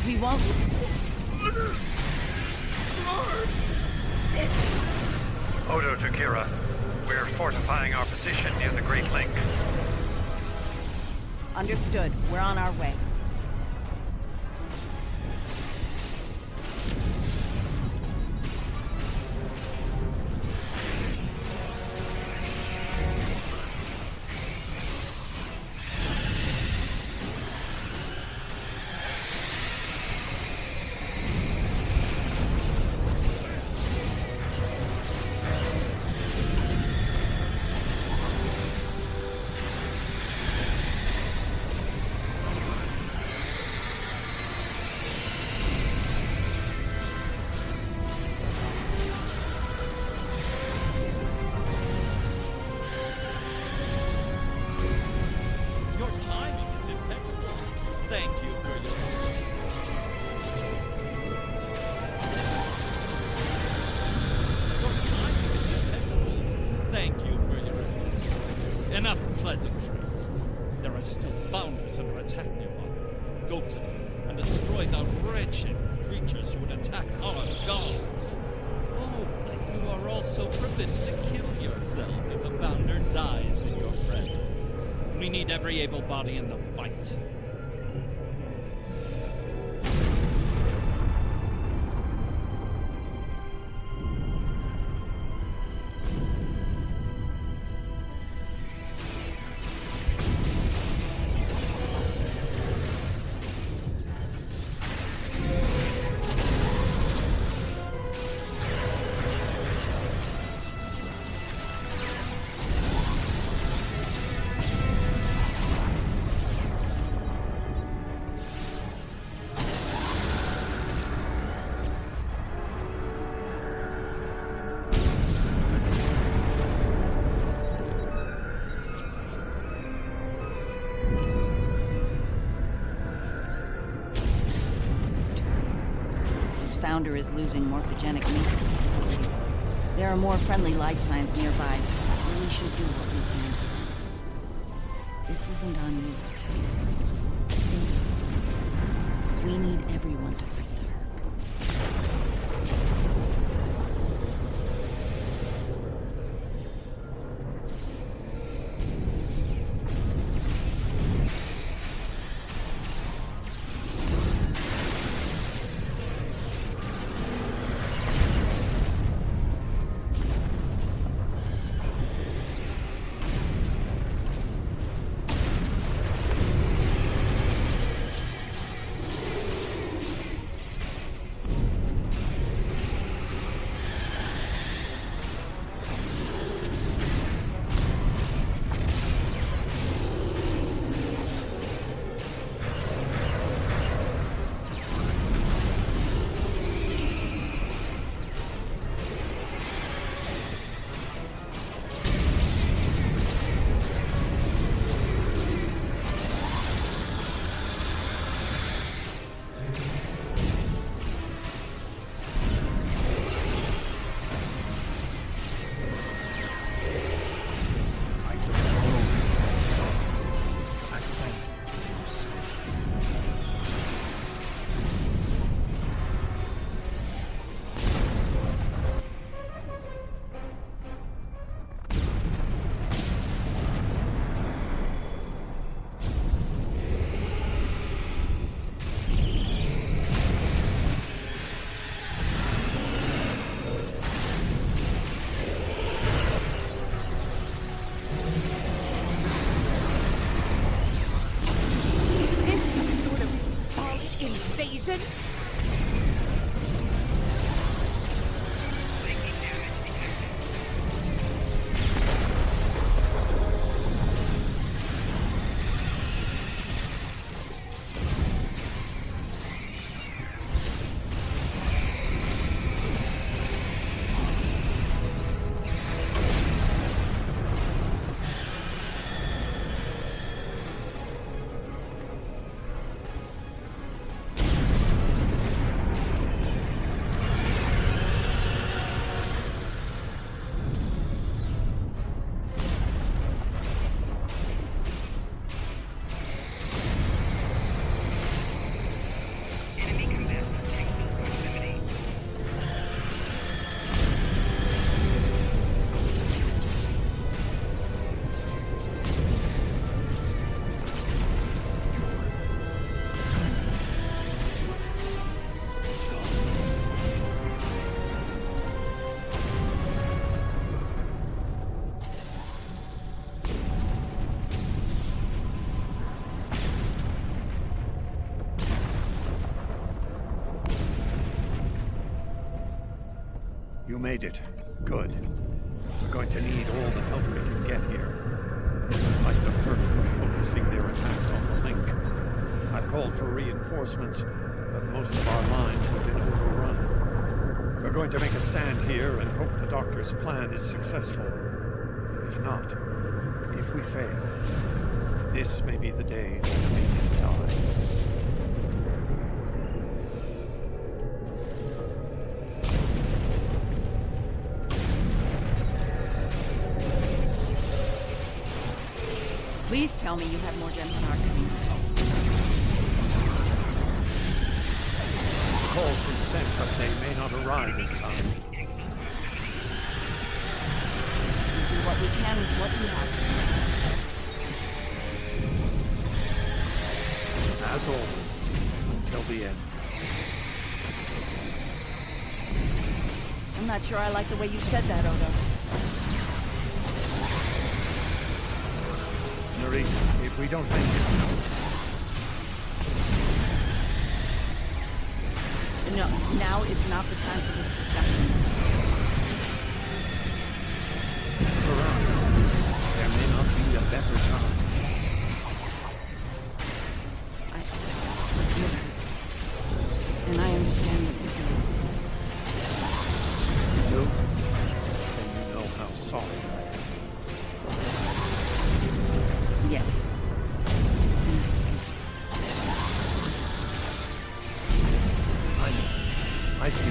K: We won't.
F: Odo to Kira. We're fortifying our position near the Great Link.
A: Understood. We're on our way.
C: Enough pleasantries. There are still founders under attack nearby. Go to them and destroy the wretched creatures who would attack our gods. Oh, and you are also forbidden to kill yourself if a founder dies in your presence. We need every able body in the fight.
K: founder is losing morphogenic matrix. There are more friendly life signs nearby. We should do what we can. This isn't on you. We need everyone to fight the
Q: invasion?
F: You made it. Good. We're going to need all the help we can get here. It looks like the Hurk are focusing their attacks on the Link. I've called for reinforcements, but most of our lines have been overrun. We're going to make a stand here and hope the Doctor's plan is successful. If not, if we fail, this may be the day the Dominion dies.
K: Please tell me you have more Jem'Hadar coming.
F: Call's been sent, but they may not arrive in time.
K: We do what we can with what we have.
F: As always, until the end.
K: I'm not sure I like the way you said that, Odo.
F: Nerys, if we don't make it...
K: No, now is not the time for this discussion.
F: For us, there may not be a better time.
K: And I understand what you're doing.
F: You do? Then you know how sorry I am.
K: Yes.
F: I know. I feel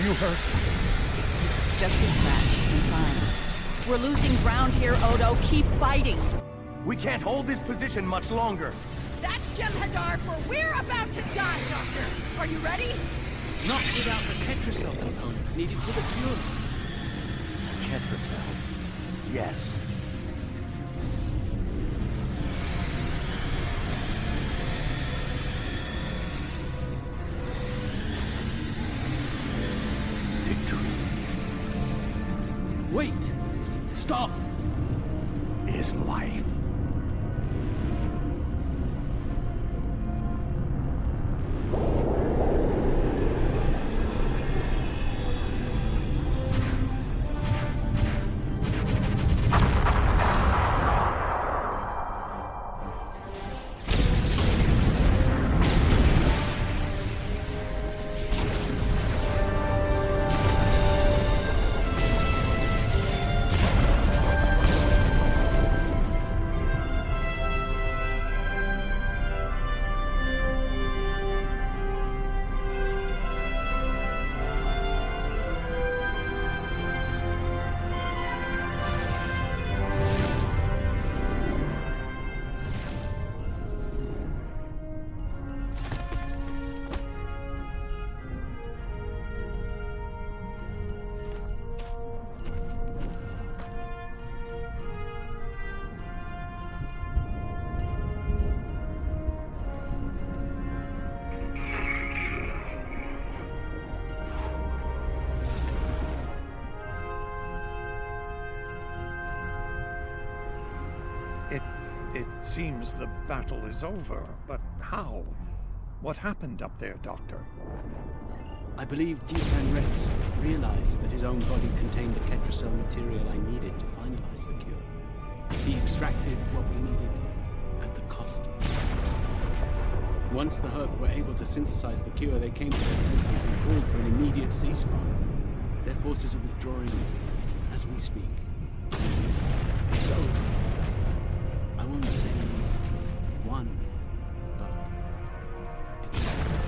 G: Are you hurt?
K: It's just a scratch. I'm fine. We're losing ground here, Odo. Keep fighting.
R: We can't hold this position much longer.
U: That's Jem'Hadar, for we're about to die, Doctor! Are you ready?
N: Not without the Ketracel components needed for the cure.
R: Ketracel. Yes. Victory.
N: Wait! Stop!
R: Is life.
F: It seems the battle is over, but how? What happened up there, Doctor?
N: I believe Deacon Rex realized that his own body contained the Ketracel material I needed to finalize the cure. He extracted what we needed at the cost of lives. Once the Herc were able to synthesize the cure, they came to their senses and called for an immediate ceasefire. Their forces are withdrawing as we speak. It's over. I won't say one, but it's over.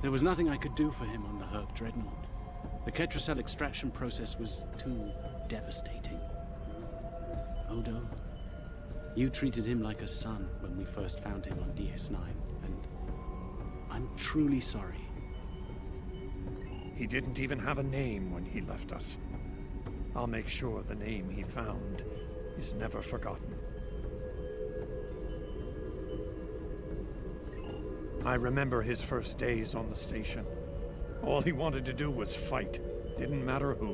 N: There was nothing I could do for him on the Herc Dreadnought. The Ketracel extraction process was too devastating. Odo, you treated him like a son when we first found him on DS9, and I'm truly sorry.
F: He didn't even have a name when he left us. I'll make sure the name he found is never forgotten. I remember his first days on the station. All he wanted to do was fight. Didn't matter who.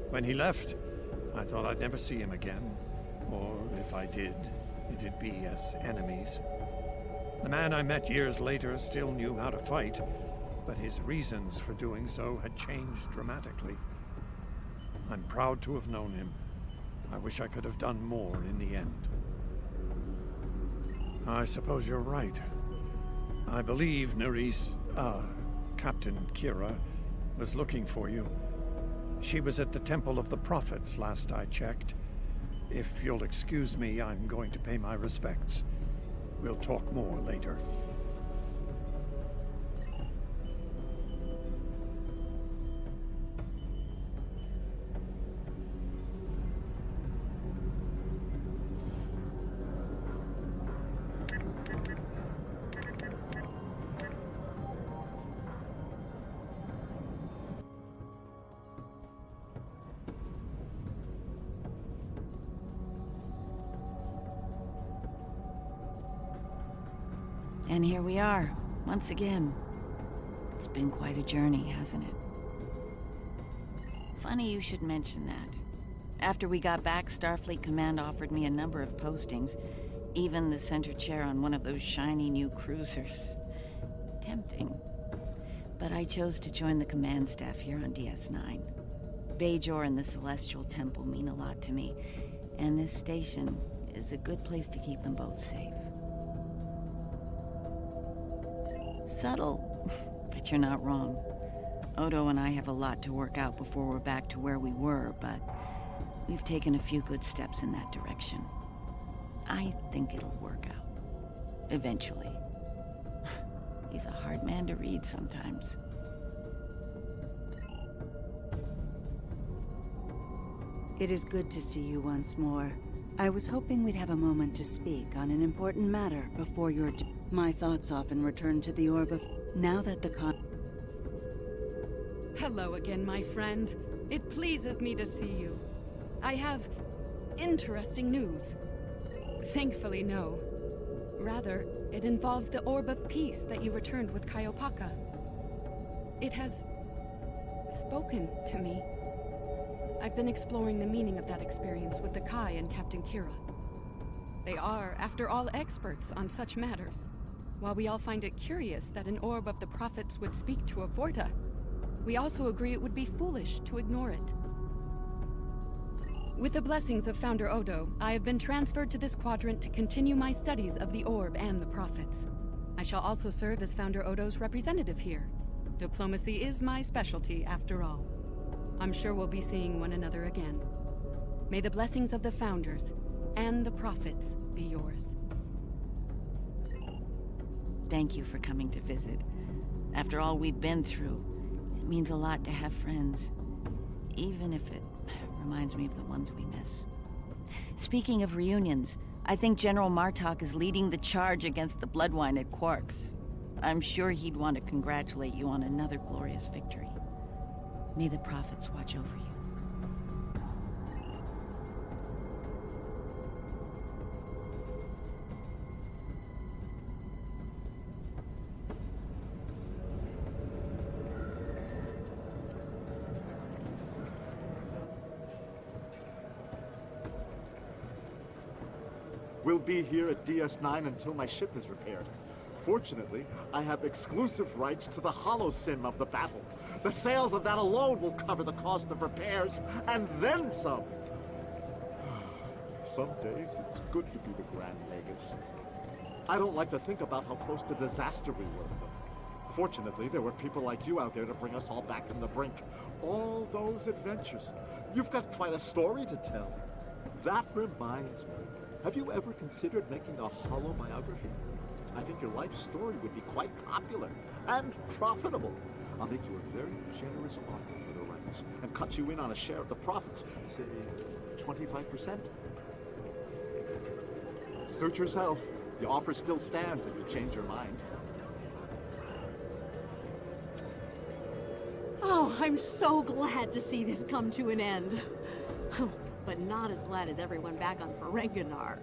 F: When he left, I thought I'd never see him again. Or if I did, it'd be as enemies. The man I met years later still knew how to fight, but his reasons for doing so had changed dramatically. I'm proud to have known him. I wish I could have done more in the end. I suppose you're right. I believe Captain Kira was looking for you. She was at the Temple of the Prophets last I checked. If you'll excuse me, I'm going to pay my respects. We'll talk more later.
K: And here we are, once again. It's been quite a journey, hasn't it? Funny you should mention that. After we got back, Starfleet Command offered me a number of postings, even the center chair on one of those shiny new cruisers. Tempting. But I chose to join the command staff here on DS9. Bajor and the Celestial Temple mean a lot to me, and this station is a good place to keep them both safe. Subtle, but you're not wrong. Odo and I have a lot to work out before we're back to where we were, but we've taken a few good steps in that direction. I think it'll work out. Eventually. He's a hard man to read sometimes.
S: It is good to see you once more. I was hoping we'd have a moment to speak on an important matter before your... My thoughts often return to the orb of... Now that the
U: Hello again, my friend. It pleases me to see you. I have interesting news. Thankfully, no. Rather, it involves the Orb of Peace that you returned with Kaiopaka. It has spoken to me. I've been exploring the meaning of that experience with the Kai and Captain Kira. They are, after all, experts on such matters. While we all find it curious that an Orb of the Prophets would speak to a Vorta, we also agree it would be foolish to ignore it. With the blessings of Founder Odo, I have been transferred to this quadrant to continue my studies of the Orb and the Prophets. I shall also serve as Founder Odo's representative here. Diplomacy is my specialty, after all. I'm sure we'll be seeing one another again. May the blessings of the Founders and the Prophets be yours.
K: Thank you for coming to visit. After all we've been through, it means a lot to have friends, even if it reminds me of the ones we miss. Speaking of reunions, I think General Martok is leading the charge against the Bloodwine at Quark's. I'm sure he'd want to congratulate you on another glorious victory. May the Prophets watch over you.
J: We'll be here at DS9 until my ship is repaired. Fortunately, I have exclusive rights to the holosim of the battle. The sales of that alone will cover the cost of repairs, and then some. Some days, it's good to be the Grand Nagus. I don't like to think about how close to disaster we were. Fortunately, there were people like you out there to bring us all back from the brink. All those adventures. You've got quite a story to tell. That reminds me. Have you ever considered making a holobiography? I think your life story would be quite popular and profitable. I'll make you a very generous offer for the rights and cut you in on a share of the profits, say 25%. Suit yourself. The offer still stands if you change your mind.
M: Oh, I'm so glad to see this come to an end. But not as glad as everyone back on Ferenginar.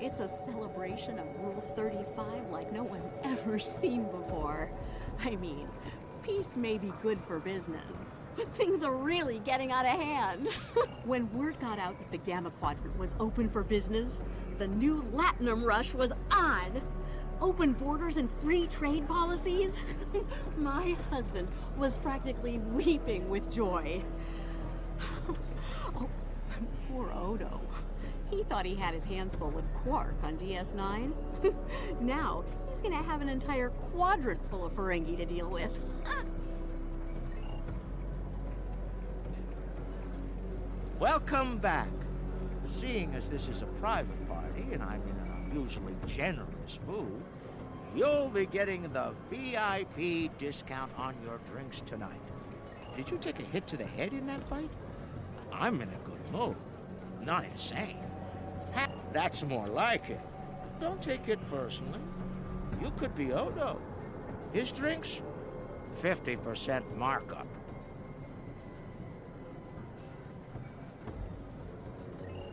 M: It's a celebration of Rule 35 like no one's ever seen before. I mean, peace may be good for business, but things are really getting out of hand. When word got out that the Gamma Quadrant was open for business, the new Latinum rush was on. Open borders and free trade policies. My husband was practically weeping with joy. Oh, poor Odo. He thought he had his hands full with Quark on DS9. Now, he's gonna have an entire quadrant full of Ferengi to deal with.
L: Welcome back. Seeing as this is a private party and I'm in an unusually generous mood, you'll be getting the VIP discount on your drinks tonight. Did you take a hit to the head in that fight? I'm in a good mood. Not insane. That's more like it. Don't take it personally. You could be Odo. His drinks, 50% markup.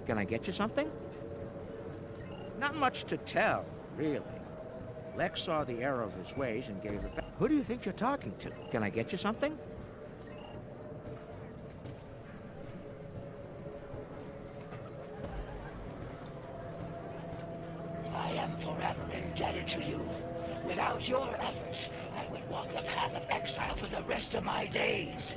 L: Can I get you something? Not much to tell, really. Lex saw the error of his ways and gave it back. Who do you think you're talking to? Can I get you something?
T: I am forever indebted to you. Without your efforts, I would walk the path of exile for the rest of my days.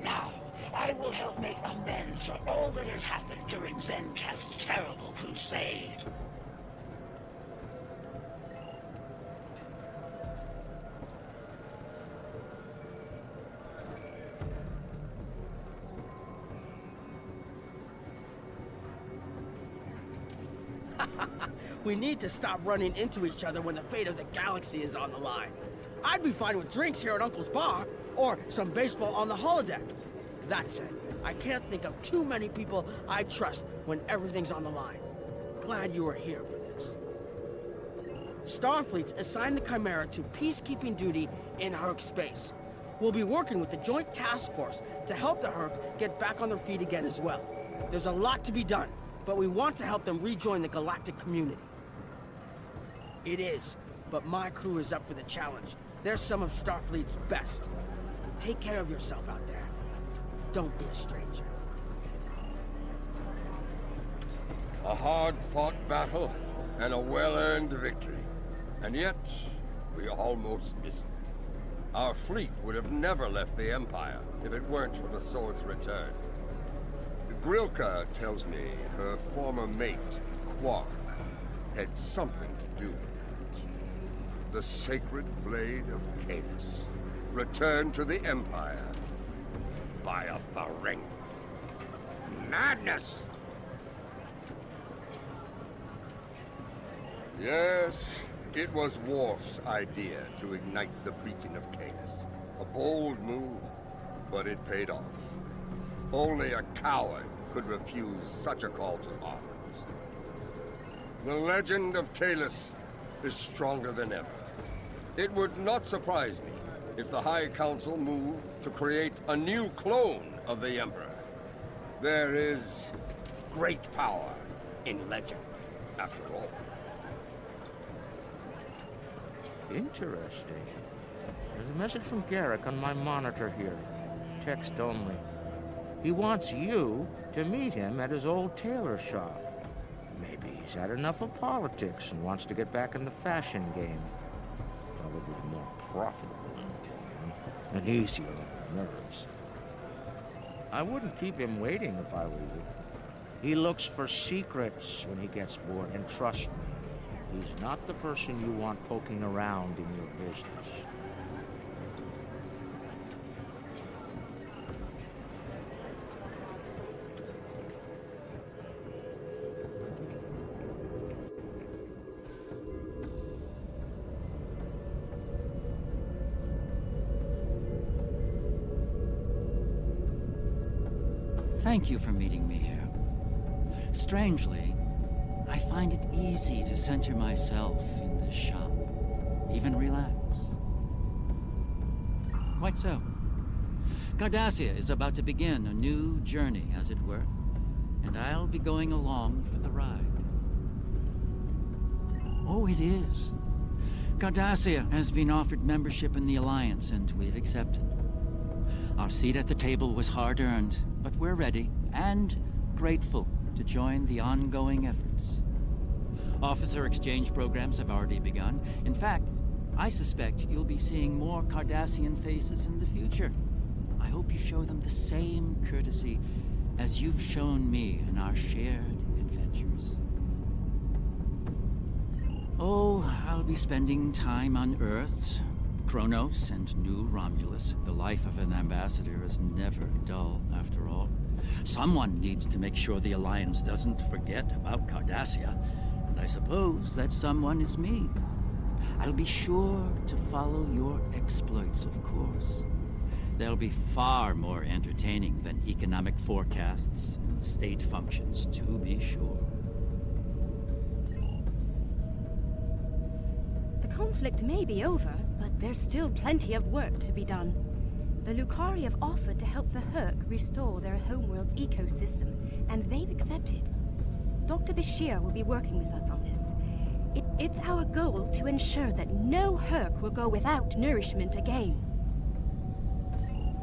T: Now, I will help make amends for all that has happened during Zencath's terrible crusade.
D: We need to stop running into each other when the fate of the galaxy is on the line. I'd be fine with drinks here at Uncle's bar, or some baseball on the holodeck. That said, I can't think of too many people I trust when everything's on the line. Glad you were here for this. Starfleet's assigned the Chimera to peacekeeping duty in Herc space. We'll be working with the Joint Task Force to help the Herc get back on their feet again as well. There's a lot to be done, but we want to help them rejoin the galactic community. It is, but my crew is up for the challenge. They're some of Starfleet's best. Take care of yourself out there. Don't be a stranger.
O: A hard-fought battle and a well-earned victory. And yet, we almost missed it. Our fleet would have never left the Empire if it weren't for the Sword's return. Grilka tells me her former mate, Quark, had something to do with it. The sacred blade of Canis, returned to the Empire by a Ferengi. Madness! Yes, it was Worf's idea to ignite the beacon of Canis. A bold move, but it paid off. Only a coward could refuse such a call to arms. The legend of Kahless is stronger than ever. It would not surprise me if the High Council moved to create a new clone of the Emperor. There is great power in legend, after all.
L: Interesting. There's a message from Garrick on my monitor here. Text only. He wants you to meet him at his old tailor shop. Maybe he's had enough of politics and wants to get back in the fashion game. Probably more profitable and easier on the nerves. I wouldn't keep him waiting if I were you. He looks for secrets when he gets bored, and trust me, he's not the person you want poking around in your business.
I: Thank you for meeting me here. Strangely, I find it easy to center myself in this shop, even relax. Quite so. Cardassia is about to begin a new journey, as it were, and I'll be going along for the ride. Oh, it is. Cardassia has been offered membership in the Alliance, and we've accepted. Our seat at the table was hard-earned, but we're ready and grateful to join the ongoing efforts. Officer exchange programs have already begun. In fact, I suspect you'll be seeing more Cardassian faces in the future. I hope you show them the same courtesy as you've shown me in our shared adventures. Oh, I'll be spending time on Earth, Kronos, and New Romulus. The life of an ambassador is never dull, after all. Someone needs to make sure the Alliance doesn't forget about Cardassia, and I suppose that someone is me. I'll be sure to follow your exploits, of course. They'll be far more entertaining than economic forecasts and state functions, to be sure.
H: The conflict may be over, but there's still plenty of work to be done. The Lucari have offered to help the Herc restore their homeworld's ecosystem, and they've accepted. Dr. Bashir will be working with us on this. It's our goal to ensure that no Herc will go without nourishment again.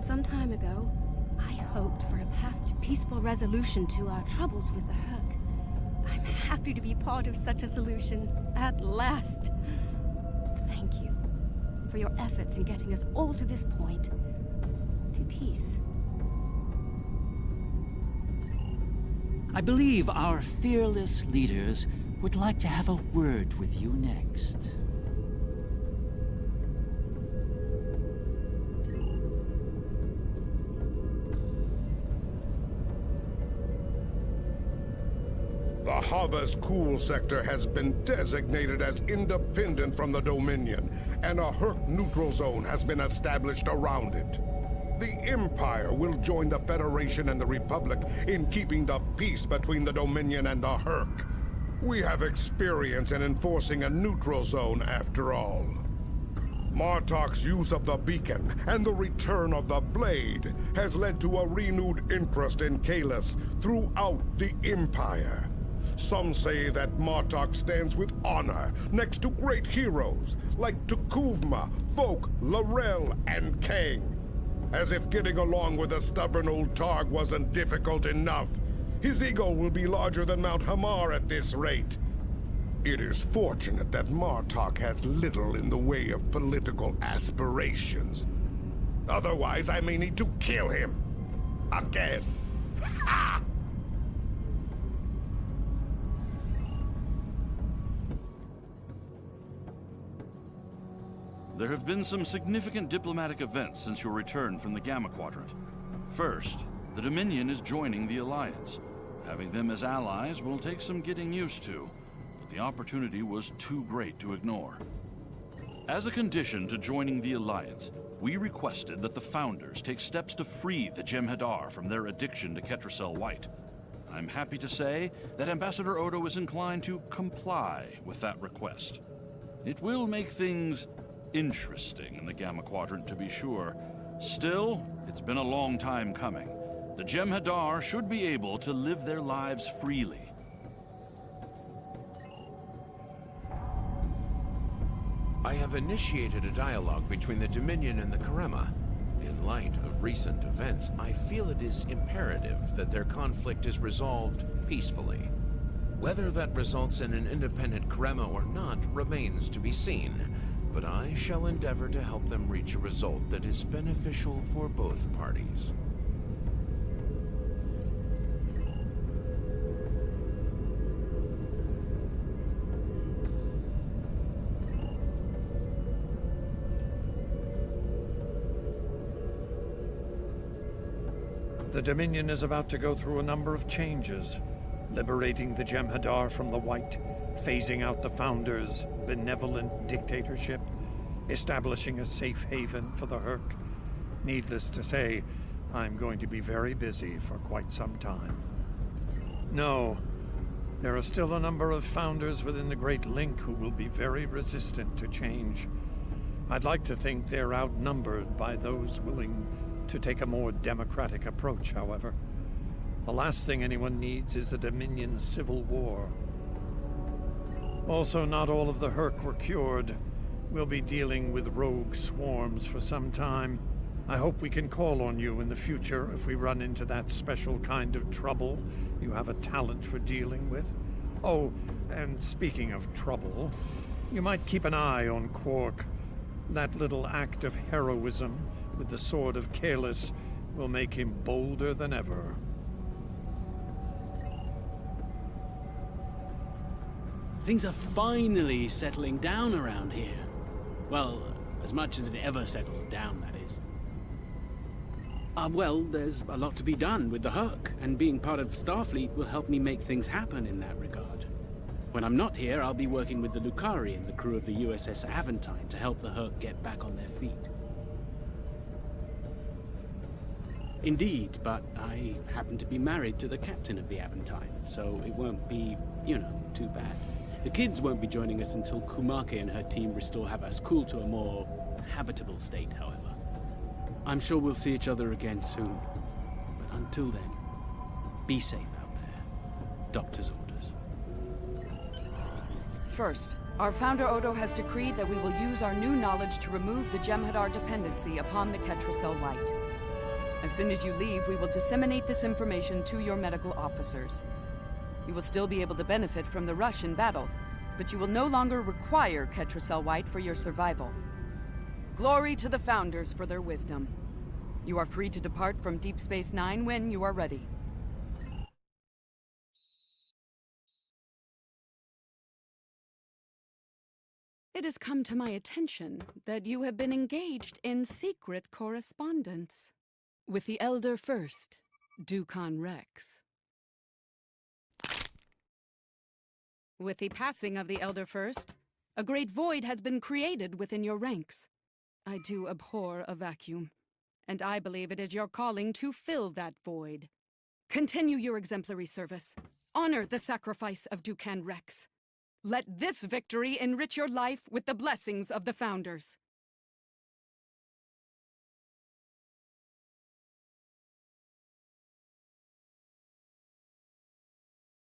H: Some time ago, I hoped for a path to peaceful resolution to our troubles with the Herc. I'm happy to be part of such a solution, at last. Thank you for your efforts in getting us all to this point, to peace.
I: I believe our fearless leaders would like to have a word with you next.
G: The Havas Cool sector has been designated as independent from the Dominion, and a Herc neutral zone has been established around it. The Empire will join the Federation and the Republic in keeping the peace between the Dominion and the Herc. We have experience in enforcing a neutral zone after all. Martok's use of the beacon and the return of the blade has led to a renewed interest in Kalis throughout the Empire. Some say that Martok stands with honor next to great heroes like Tukuvma, Folk, Laurel, and Kang. As if getting along with a stubborn old Targ wasn't difficult enough. His ego will be larger than Mount Hamar at this rate. It is fortunate that Martok has little in the way of political aspirations. Otherwise, I may need to kill him. Again. Ha!
E: There have been some significant diplomatic events since your return from the Gamma Quadrant. First, the Dominion is joining the Alliance. Having them as allies will take some getting used to, but the opportunity was too great to ignore. As a condition to joining the Alliance, we requested that the Founders take steps to free the Jem'Hadar from their addiction to Ketracel White. I'm happy to say that Ambassador Odo is inclined to comply with that request. It will make things interesting in the Gamma Quadrant, to be sure. Still, it's been a long time coming. The Jem'Hadar should be able to live their lives freely.
V: I have initiated a dialogue between the Dominion and the Karema. In light of recent events, I feel it is imperative that their conflict is resolved peacefully. Whether that results in an independent Karema or not remains to be seen, but I shall endeavor to help them reach a result that is beneficial for both parties.
F: The Dominion is about to go through a number of changes, liberating the Jem'Hadar from the White, phasing out the Founders' benevolent dictatorship, establishing a safe haven for the Herc. Needless to say, I'm going to be very busy for quite some time. No, there are still a number of Founders within the Great Link who will be very resistant to change. I'd like to think they're outnumbered by those willing to take a more democratic approach, however. The last thing anyone needs is a Dominion civil war. Also, not all of the Herc were cured. We'll be dealing with rogue swarms for some time. I hope we can call on you in the future if we run into that special kind of trouble you have a talent for dealing with. Oh, and speaking of trouble, you might keep an eye on Quark. That little act of heroism with the Sword of Kalis will make him bolder than ever.
N: Things are finally settling down around here. Well, as much as it ever settles down, that is. Well, there's a lot to be done with the Herc, and being part of Starfleet will help me make things happen in that regard. When I'm not here, I'll be working with the Lucari and the crew of the USS Aventine to help the Herc get back on their feet. Indeed, but I happen to be married to the captain of the Aventine, so it won't be, too bad. The kids won't be joining us until Kumake and her team restore Havas Cool to a more habitable state, however. I'm sure we'll see each other again soon. But until then, be safe out there. Doctor's orders.
A: First,
U: Our founder Odo has decreed that we will use our new knowledge to remove the Jem'Hadar dependency upon the Ketracel Light. As soon as you leave, we will disseminate this information to your medical officers. You will still be able to benefit from the rush in battle, but you will no longer require Ketracel White for your survival. Glory to the Founders for their wisdom. You are free to depart from Deep Space Nine when you are ready. It has come to my attention that you have been engaged in secret correspondence with the Elder First, Dukan Rex. With the passing of the Elder First, a great void has been created within your ranks. I do abhor a vacuum, and I believe it is your calling to fill that void. Continue your exemplary service. Honor the sacrifice of Dukan Rex. Let this victory enrich your life with the blessings of the Founders.